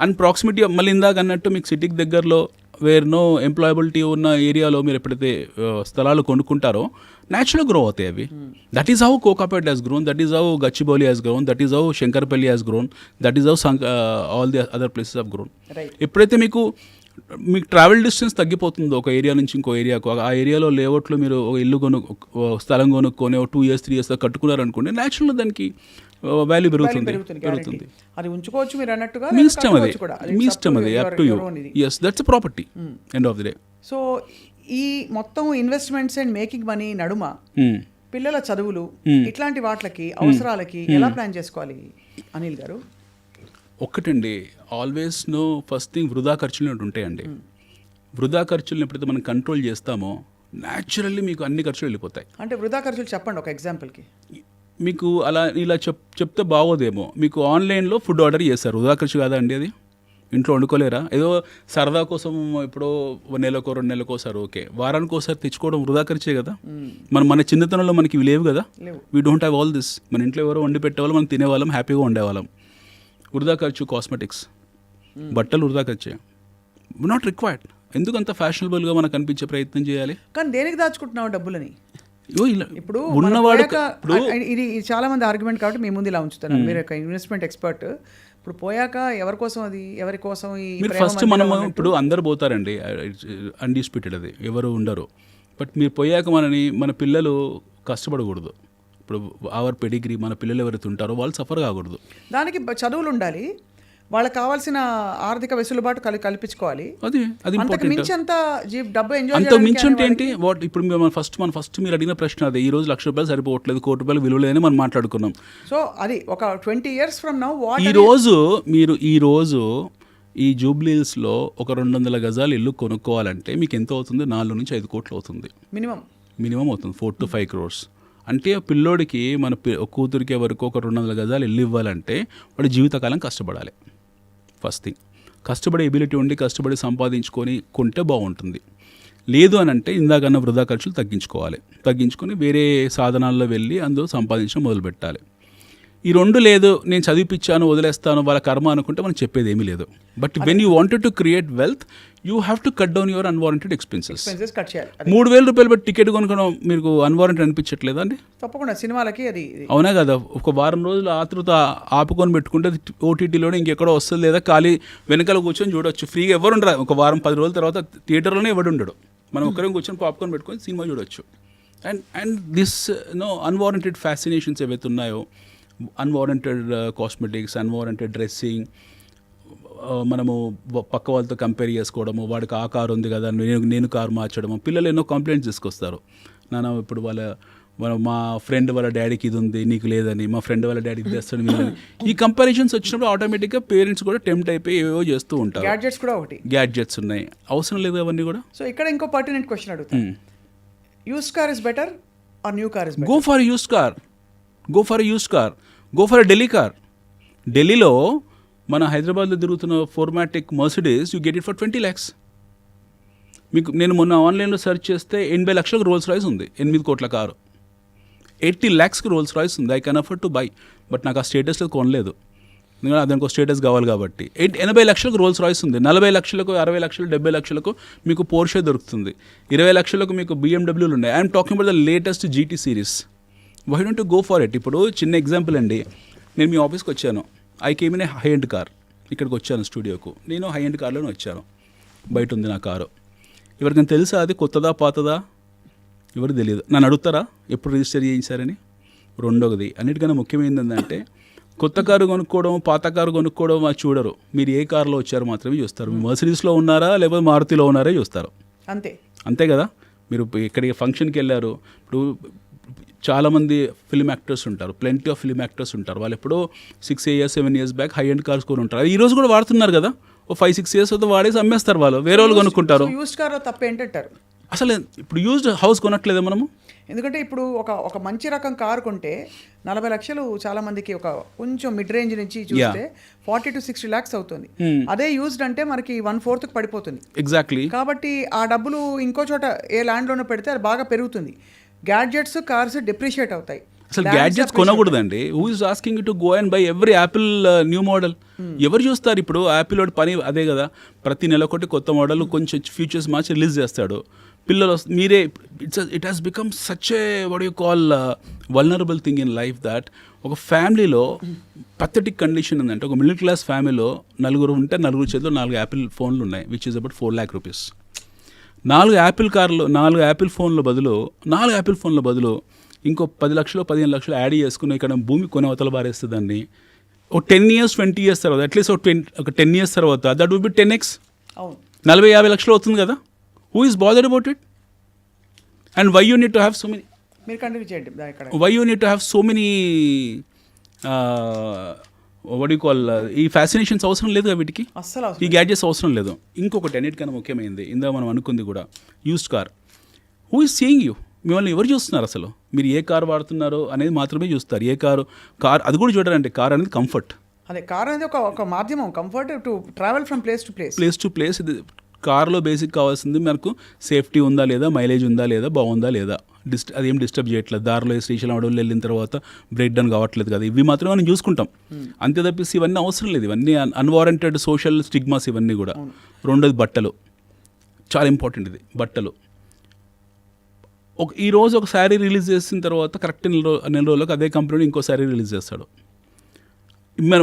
అండ్ ప్రాక్సిమిటీ మళ్ళీ ఇందాక అన్నట్టు మీకు సిటీకి దగ్గరలో వేర్ నో ఎంప్లాయబిలిటీ ఉన్న ఏరియాలో మీరు ఎప్పుడైతే స్థలాలు కొనుక్కుంటారో న్యాచురల్ గ్రో అవుతాయి అవి. That is how Kokapet has grown, that is how Gachibowli has grown, that is how Shankarpally has grown, that is how all the other places of grown. ఎప్పుడైతే మీకు ట్రావెల్ డిస్టెన్స్ తగ్గిపోతుందో ఒక ఏరియా నుంచి ఇంకో ఏరియాకు, ఆ ఏరియాలో లేఅవుట్లో మీరు ఒక ఇల్లు స్థలం కొనుక్కొని 2 years 3 years కట్టుకున్నారనుకోండి, న్యాచురల్ దానికి వాల్యూ పెరుగుతుంది. అది ఉంచుకోవచ్చు మీరు అన్నట్టుగా, మీ ఇష్టం అది up to you. yes, that's a property end of the day. So ఈ మొత్తం ఇన్వెస్ట్మెంట్స్ అండ్ మేకింగ్ మనీ నడుమ పిల్లల చదువులు ఇట్లాంటి వాటికి అవసరాలకి ఎలా ప్లాన్ చేసుకోవాలి అనిల్ గారు? ఒక్కటండి, ఆల్వేస్ నో ఫస్ట్ థింగ్ వృధా ఖర్చులు ఉంటాయండి. వృధా ఖర్చులను ఎప్పుడైతే మనం కంట్రోల్ చేస్తామో న్యాచురల్లీ మీకు అన్ని ఖర్చులు వెళ్ళిపోతాయి. అంటే వృధా ఖర్చులు చెప్పండి ఒక ఎగ్జాంపుల్కి. మీకు ఇలా చెప్తే బాగోదేమో. మీకు ఆన్లైన్లో ఫుడ్ ఆర్డర్ చేస్తారు, వృధా ఖర్చు కాదా అండి అది? ఇంట్లో వండుకోలేరా? ఏదో సరదా కోసం ఎప్పుడో 1 నెలకో 2 నెలలకో సార్ ఓకే, వారానికి ఒకసారి తెచ్చుకోవడం వృధా ఖర్చే కదా. మన చిన్నతనంలో మనకి ఇవి లేవు కదా. We don't have all this. మన ఇంట్లో ఎవరో వండి పెట్టేవాళ్ళం, మనం తినేవాళ్ళం, హ్యాపీగా ఉండేవాళ్ళం. వృధా ఖర్చు కాస్మెటిక్స్, బట్టలు వృధా ఖర్చే, నాట్ రిక్వైర్డ్. ఎందుకు అంత ఫ్యాషనబుల్గా మనకు అనిపించే ప్రయత్నం చేయాలి? కానీ దేనికి దాచుకుంటున్నావు డబ్బులని? ఇప్పుడు ఉన్నవాడు ఇది చాలా మంది ఆర్గ్యుమెంట్ కాబట్టి మీ ముందు ఇలా ఉంచుతున్నాను. మీరు ఒక ఇన్వెస్ట్మెంట్ ఎక్స్పర్ట్. ఇప్పుడు పోయాక ఎవరి కోసం అది, ఎవరి కోసం? మీరు ఫస్ట్ మనం ఇప్పుడు అందరు పోతారండి, అన్డిస్ప్యూటెడ్, అది ఎవరు ఉండరు. బట్ మీరు పోయాక మన పిల్లలు కష్టపడకూడదు. ఇప్పుడు అవర్ పెడిగ్రీ, మన పిల్లలు ఎవరైతే ఉంటారో వాళ్ళు సఫర్ కాకూడదు. దానికి చదువులు ఉండాలి, వాళ్ళకి కావాల్సిన ఆర్థిక వెసులుబాటు కల్పించుకోవాలి. అది ఇంపార్టెంట్. డబ్బు అంత మించి అంటే ఏంటి? ఇప్పుడు మన ఫస్ట్ మీరు అడిగిన ప్రశ్న అదే. ఈ రోజు ₹1,00,000 సరిపోవట్లేదు, ₹1,00,00,000 విలువ లేదని మనం మాట్లాడుకున్నాం. సో అది ఒక 20 years from now ఈ రోజు ఈ జూబ్లీహిల్స్లో ఒక 200 గజాలు ఇల్లు కొనుక్కోవాలంటే మీకు ఎంత అవుతుంది? 4 నుంచి 5 కోట్లు అవుతుంది మినిమం అవుతుంది. 4 to 5 crores. అంటే పిల్లోడికి మన కూతురికి ఎవరికి ఒక 200 గజాలు ఇల్లు ఇవ్వాలంటే వాడు జీవితకాలం కష్టపడాలి. ఫస్ట్ థింగ్, కష్టపడే ఎబిలిటీ ఉండి కష్టపడి సంపాదించుకొని కొంటే బాగుంటుంది. లేదు అని అంటే ఇందాకన్నా వృధా ఖర్చులు తగ్గించుకొని వేరే సాధనాల్లో వెళ్ళి అందులో సంపాదించడం మొదలుపెట్టాలి. ఈ 2 లేదు, నేను చదివిపించాను వదిలేస్తాను వాళ్ళ కర్మ అనుకుంటే మనం చెప్పేది ఏమీ లేదు. But when you wanted to create wealth, you have to cut down your unwarranted expenses. ₹3,000 పెట్టి టికెట్ కొనుక్కోవడం మీకు అన్వారంటెడ్ అనిపించట్లేదా అండి? తప్పకుండా సినిమాలకి అది అవునా కదా. ఒక వారం రోజులు ఆతృత ఆపుకొని పెట్టుకుంటే ఓటీటీలోనే ఇంకెక్కడో వస్తుంది, లేదా ఖాళీ వెనకాల కూర్చొని చూడొచ్చు ఫ్రీగా. ఎవరు ఉండరు. ఒక వారం 10 రోజుల తర్వాత థియేటర్లోనే ఎవడు ఉండడు. మనం ఒక్కరే కూర్చొని పాప్కార్న్ పెట్టుకొని సినిమా చూడొచ్చు. అండ్ దిస్ అన్వారంటెడ్ ఫ్యాసినేషన్స్ ఏవైతే ఉన్నాయో, అన్వారంటెడ్ కాస్మెటిక్స్, అన్వారంటెడ్ డ్రెస్సింగ్, మనము పక్క వాళ్ళతో కంపేర్ చేసుకోవడము, వాడికి ఆ కారు ఉంది కదా నేను కారు మార్చడము. పిల్లలు ఎన్నో కంప్లైంట్స్ తీసుకొస్తారు. నాన్న ఇప్పుడు మా ఫ్రెండ్ వాళ్ళ డాడీకి ఇది ఉంది నీకు లేదని, మా ఫ్రెండ్ వాళ్ళ డాడీకి ఇది తెస్తాడు మీదని. ఈ కంపారిజన్స్ వచ్చినప్పుడు ఆటోమేటిక్గా పేరెంట్స్ కూడా టెంప్ట్ అయిపోయి ఏవో చేస్తూ ఉంటారు. గ్యాడ్జెట్స్ ఉన్నాయి, అవసరం లేదు అవన్నీ కూడా. సో ఇక్కడ ఇంకో పర్టినెంట్ క్వశ్చన్ అడుగుతాను. Used car is better or new car is better? Go for used car. Go for Delhi car. ఢిల్లీలో మన హైదరాబాద్లో తిరుగుతున్న 4matic Mercedes you get it for 20 lakhs. మీకు నేను మొన్న ఆన్లైన్లో సెర్చ్ చేస్తే 80 లక్షలకు రోల్స్ రాయిస్ ఉంది. 8 కోట్ల కారు 80 lakhsకి రోల్స్ రాయిస్ ఉంది. I can afford to buy. But నాకు ఆ స్టేటస్లో కొనలేదు, ఎందుకంటే దానికి ఒక స్టేటస్ కావాలి కాబట్టి. 80 లక్షలకు రోల్స్ రాయిస్ ఉంది. 40 లక్షలకు 60 లక్షలు 70 లక్షలకు మీకు పోర్షే దొరుకుతుంది. 20 లక్షలకు మీకు BMWలు ఉన్నాయి. I'm talking about the latest GT series. Why don't you go for it? ఇప్పుడు చిన్న ఎగ్జాంపుల్ అండి, నేను మీ ఆఫీస్కి వచ్చాను, I came in a high end car. ఇక్కడికి వచ్చాను స్టూడియోకు, నేను హై ఎండ్ కార్లోనే వచ్చాను. బయట ఉంది నా కారు. ఎవరికైనా తెలుసా అది కొత్తదా పాతదా? ఎవరు తెలియదు. నన్ను అడుగుతారా ఎప్పుడు రిజిస్టర్ చేయించారని? రెండోది, అన్నిటికన్నా ముఖ్యమైనది ఏంటంటే కొత్త కారు కొనుక్కోవడం, పాత కారు కొనుక్కోవడం అది చూడరు. మీరు ఏ కారులో వచ్చారో మాత్రమే చూస్తారు. మీరు మర్సిడీస్లో ఉన్నారా లేకపోతే మారుతిలో ఉన్నారా చూస్తారు. అంతే కదా. మీరు ఇక్కడికి ఫంక్షన్కి వెళ్ళారు. ఇప్పుడు చాలామంది ఫిల్మ్ యాక్టర్స్ ఉంటారు, ప్లెంటీ ఆఫ్ ఫిల్మ్ యాక్టర్స్ ఉంటారు. వాళ్ళు ఎప్పుడో 6 years 7 years back high end cars కొని ఉంటారు. ఈ రోజు కూడా వాడుతున్నారు కదా. ఓ 5-6 years అవుతా వాడేసి అమ్మేస్తారు. వాళ్ళు వేరే వాళ్ళు కొనుక్కుంటారు. యూస్డ్ కార్లో తప్పేంటారు? అసలు ఇప్పుడు యూజ్డ్ హౌస్ కొనట్లేదా మనము? ఎందుకంటే ఇప్పుడు ఒక మంచి రకం కారు కొంటే 40 లక్షలు చాలా మందికి, ఒక కొంచెం మిడ్ రేంజ్ నుంచి చూస్తే 40 to 60 lakhs అవుతుంది. అదే యూజ్డ్ అంటే మనకి 1/4 పడిపోతుంది. ఎగ్జాక్ట్లీ. కాబట్టి ఆ డబ్బులు ఇంకో చోట ఏ ల్యాండ్లోనో పెడితే అది బాగా పెరుగుతుంది. గ్యాడ్జెట్స్, కార్స్ డిప్రిషియేట్ అవుతాయి. అసలు గ్యాడ్జెట్స్ కొనకూడదండి. Who is asking you to go and buy every Apple new model? ఎవరు చూస్తారు? ఇప్పుడు యాపిల్ వాడి పని అదే కదా. ప్రతి నెల ఒకటి కొత్త మోడల్ కొంచెం ఫీచర్స్ మార్చి రిలీజ్ చేస్తాడు. పిల్లలు మీరే it has become such a what you call vulnerable thing in life that ఒక ఫ్యామిలీలో పథెటిక్ కండిషన్ ఉందంటే, ఒక మిడిల్ క్లాస్ ఫ్యామిలీలో నలుగురు ఉంటే నలుగురు చేతిలో 4 యాపిల్ ఫోన్లు ఉన్నాయి, which is about 4 lakh rupees. 4 Apple ఫోన్ల బదులు ఇంకో 10 లక్షలు 15 లక్షలు యాడ్ చేసుకుని ఇక్కడ భూమి కొని అవతల బారేస్తే దాన్ని ఒక 10 years 20 years తర్వాత, అట్లీస్ట్ ఒక 10 years తర్వాత దట్ వుడ్ బి 10x. 40-50 లక్షలు అవుతుంది కదా. Who is bothered about it? And why you need to have so many, మీరు కంటిన్యూ చేయండి. Why you need to have so many what you call, ఈ fascinations అవసరం లేదు వీటికి, అస్సలు ఈ గ్యాడ్జెట్స్ అవసరం లేదు. ఇంకొకటి అన్నిటికన్నా ముఖ్యమైనది, ఇందా మనం అనుకుంది కూడా, used car. Who is seeing you? మిమ్మల్ని ఎవరు చూస్తున్నారు? అసలు మీరు ఏ కార్ వాడుతున్నారో అనేది మాత్రమే చూస్తారు. ఏ కారు అది కూడా చూడరండి. కార్ అనేది కంఫర్ట్. అదే కార్ అనేది ఒక మాధ్యమం, comfort to travel from place to place. ఇది కార్లో బేసిక్ కావాల్సింది మనకు సేఫ్టీ ఉందా లేదా, మైలేజ్ ఉందా లేదా, బాగుందా లేదా, అదేం డిస్టర్బ్ చేయట్లేదు, దారిలో శ్రీశైలం అడవులు వెళ్ళిన తర్వాత బ్రేక్ డౌన్ కావట్లేదు కదా, ఇవి మాత్రమే మనం చూసుకుంటాం. అంతే తప్పిసి ఇవన్నీ అవసరం లేదు. ఇవన్నీ అన్వారంటెడ్ సోషల్ స్టిగ్మాస్ ఇవన్నీ కూడా. రెండోది బట్టలు, చాలా ఇంపార్టెంట్. ఇది బట్టలు. ఈరోజు ఒక శారీ రిలీజ్ చేసిన తర్వాత కరెక్ట్ నెల రోజులకు అదే కంపెనీ ఇంకో శారీ రిలీజ్ చేస్తాడు.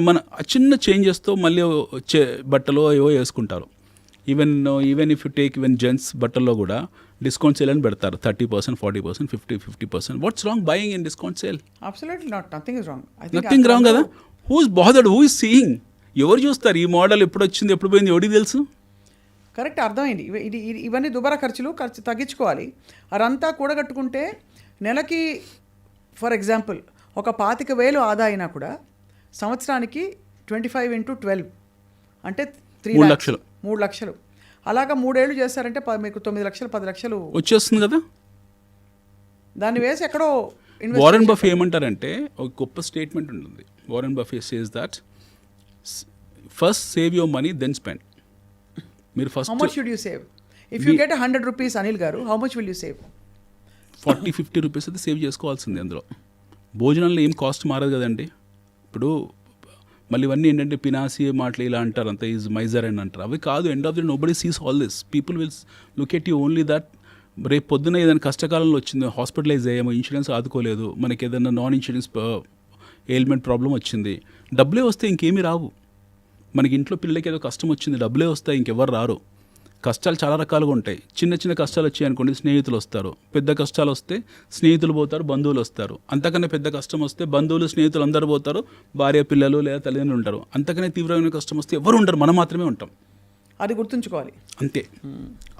మన చిన్న చేంజెస్తో మళ్ళీ వచ్చే బట్టలు ఏవో వేసుకుంటారు. Even if you take even gents బట్టల్లో కూడా డిస్కౌంట్ సేల్ అని పెడతారు. 30%, 40%, 50%. What's wrong buying in discount sale? Absolutely not. Nothing wrong కదా. Who is bothered? Who is seeing? ఎవరు చూస్తారు? ఈ మోడల్ ఎప్పుడు వచ్చింది, ఎప్పుడు పోయింది, ఎవరికి తెలుసు? కరెక్ట్, అర్థమైంది. ఇవన్నీ దుబారా ఖర్చు తగ్గించుకోవాలి. అదంతా కూడగట్టుకుంటే నెలకి ఫర్ ఎగ్జాంపుల్ ఒక 25,000 ఆదా అయినా కూడా సంవత్సరానికి 25 into 12 అంటే 3 లక్షలు. 3 లక్షలు. అలాగా 3 ఏళ్ళు చేస్తారంటే మీకు 9 లక్షలు 10 లక్షలు వచ్చేస్తుంది కదా. దాన్ని వేసి ఎక్కడో వారెన్ బఫే ఏమంటారంటే, ఒక గొప్ప స్టేట్మెంట్ ఉంటుంది. Warren Buffett says that first save your money then spend. మీరు first how much should you save? If you get 100 rupees, Anil garu, how much will you save? 40-50 rupees అయితే సేవ్ చేసుకోవాల్సింది. అందులో భోజనంలో ఏం కాస్ట్ మారదు కదండి. ఇప్పుడు మళ్ళీ ఇవన్నీ ఏంటంటే పినాసి మాటలు ఇలా అంటారు, అంత ఈజ్ మైజర్ అని అంటారు. అవి కాదు. End of the nobody sees all this. People will look at you only that. రేపు పొద్దున ఏదైనా కష్టకాలంలో వచ్చింది, హాస్పిటలైజ్ అయ్యాము, ఇన్సూరెన్స్ ఆదుకోలేదు, మనకి ఏదైనా నాన్ ఇన్సూరెన్స్ ఎయిల్మెంట్ ప్రాబ్లం వచ్చింది, డబ్బులే వస్తే ఇంకేమీ రావు. మనకి ఇంట్లో పిల్లలకి ఏదో కష్టం వచ్చింది, డబ్బులే వస్తాయి, ఇంకెవరు రారు. కష్టాలు చాలా రకాలుగా ఉంటాయి. చిన్న చిన్న కష్టాలు వచ్చాయి అనుకోండి, స్నేహితులు వస్తారు. పెద్ద కష్టాలు వస్తే స్నేహితులు పోతారు, బంధువులు వస్తారు. అంతకన్నా పెద్ద కష్టం వస్తే బంధువులు స్నేహితులు అందరూ పోతారు, భార్య పిల్లలు లేదా తల్లిదండ్రులు ఉంటారు. అంతకన్నా తీవ్రమైన కష్టం వస్తే ఎవరు ఉండరు, మనం మాత్రమే ఉంటాం. అది గుర్తుంచుకోవాలి. అంతే.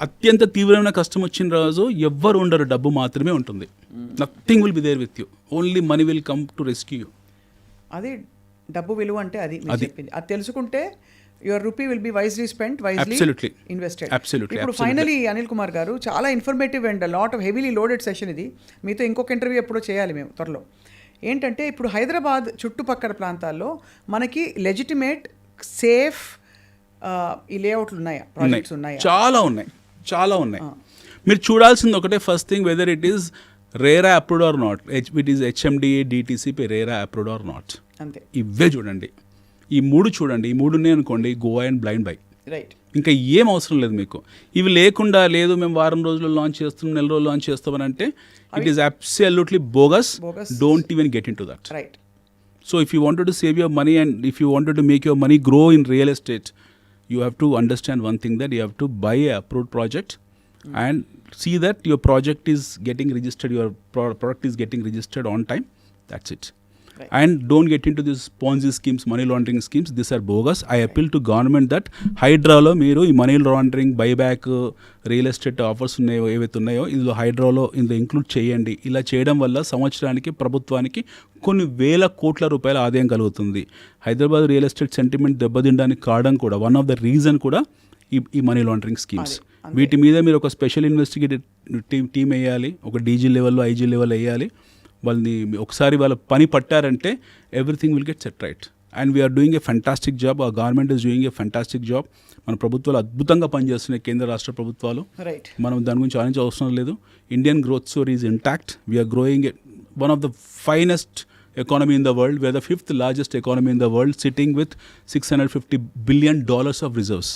అత్యంత తీవ్రమైన కష్టం వచ్చిన రోజు ఎవ్వరు ఉండరు, డబ్బు మాత్రమే ఉంటుంది. Nothing will be there with you, only money will come to rescue you. అది డబ్బు విలువ అంటే అది చెప్పింది. అది తెలుసుకుంటే your rupee will be wisely spent, wisely invested. ఇప్పుడు ఫైనలీ అనిల్ కుమార్ గారు, చాలా informative and lot of heavily loaded session ఇది. మీతో ఇంకొక ఇంటర్వ్యూ ఎప్పుడో చేయాలి మేము త్వరలో. ఏంటంటే ఇప్పుడు హైదరాబాద్ చుట్టుపక్కల ప్రాంతాల్లో మనకి లెజిటిమేట్ సేఫ్ ఈ లేఅవుట్లు ఉన్నాయా, ప్రాజెక్ట్స్ ఉన్నాయా? చాలా ఉన్నాయి. మీరు చూడాల్సింది ఒకటే, first thing, whether it is RERA approved or not. It is HMDA DTCP RERA approved or not. అంతే. ఇవే చూడండి, ఈ 3 చూడండి. ఈ 3 ఉన్నాయి అనుకోండి, go and blind by. Right. ఇంకా ఏం అవసరం లేదు మీకు. ఇవి లేకుండా, లేదు మేము వారం రోజుల్లో లాంచ్ చేస్తున్నాం, నెల రోజులు లాంచ్ చేస్తామని అంటే it is absolutely bogus. Don't even get in to that. Right. So if you wanted to save your money and if you wanted to make your money grow in real estate, you have to understand one thing, that you have to buy a approved project and see that your project is getting registered, your product is getting registered on time. That's it. And don't get into this Ponzi schemes, money laundering schemes. These are bogus. I appeal to government that హైడ్రాలో మీరు ఈ money laundering buyback real estate offers ఉన్నాయో ఏవైతే ఉన్నాయో ఇందులో include చేయండి. ఇలా చేయడం వల్ల సంవత్సరానికి ప్రభుత్వానికి కొన్ని వేల కోట్ల రూపాయల ఆదాయం కలుగుతుంది. హైదరాబాద్ రియల్ ఎస్టేట్ సెంటిమెంట్ దెబ్బతినడానికి కారణం కూడా వన్ ఆఫ్ ద రీజన్ కూడా ఈ మనీ లాండరింగ్ స్కీమ్స్. వీటి మీద మీరు ఒక స్పెషల్ ఇన్వెస్టిగేటివ్ టీమ్ వేయాలి, ఒక డీజీ లెవెల్లో ఐజీ లెవెల్ వేయాలి. వాళ్ళని ఒకసారి వాళ్ళ పని పట్టారంటే everything will get set right. And we are doing a fantastic job. ఆ government is doing a fantastic job. మన ప్రభుత్వాలు అద్భుతంగా పనిచేస్తున్నాయి, కేంద్ర రాష్ట్ర ప్రభుత్వాలు. రైట్. మనం దాని గురించి ఆలోచించే అవసరం లేదు. Indian growth story is intact. We're growing one of the finest economy in the world. We are the 5th largest economy in the world, sitting with $650 billion of reserves.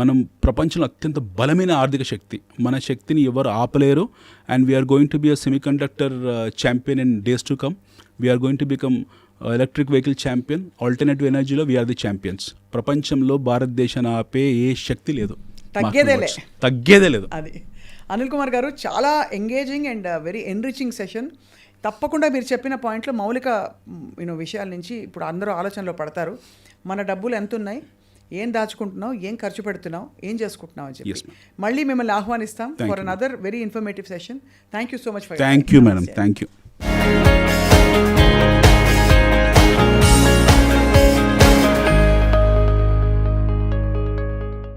మనం ప్రపంచంలో అత్యంత బలమైన ఆర్థిక శక్తి. మన శక్తిని ఎవరు ఆపలేరు. And we are going to be a semiconductor champion in days to come. We are going to become electric vehicle champion. Alternative ఎనర్జీలో వీఆర్ ది ఛాంపియన్స్. ప్రపంచంలో భారతదేశాన్ని ఆపే ఏ శక్తి లేదు, తగ్గేదే లేదు. అది అనిల్ కుమార్ గారు, చాలా engaging and very enriching session. తప్పకుండా మీరు చెప్పిన పాయింట్లో మౌలిక విషయాల నుంచి ఇప్పుడు అందరూ ఆలోచనలో పడతారు. మన డబ్బులు ఎంత ఉన్నాయి, ఏం దాచుకుంటున్నావు, ఏం ఖర్చు పెడుతున్నావు, ఏం చేసుకుంటున్నావు అని చెప్పి మళ్ళీ మిమ్మల్ని ఆహ్వానిస్తాం for another very informative session. Thank you so much. Thank you madam. Thank you.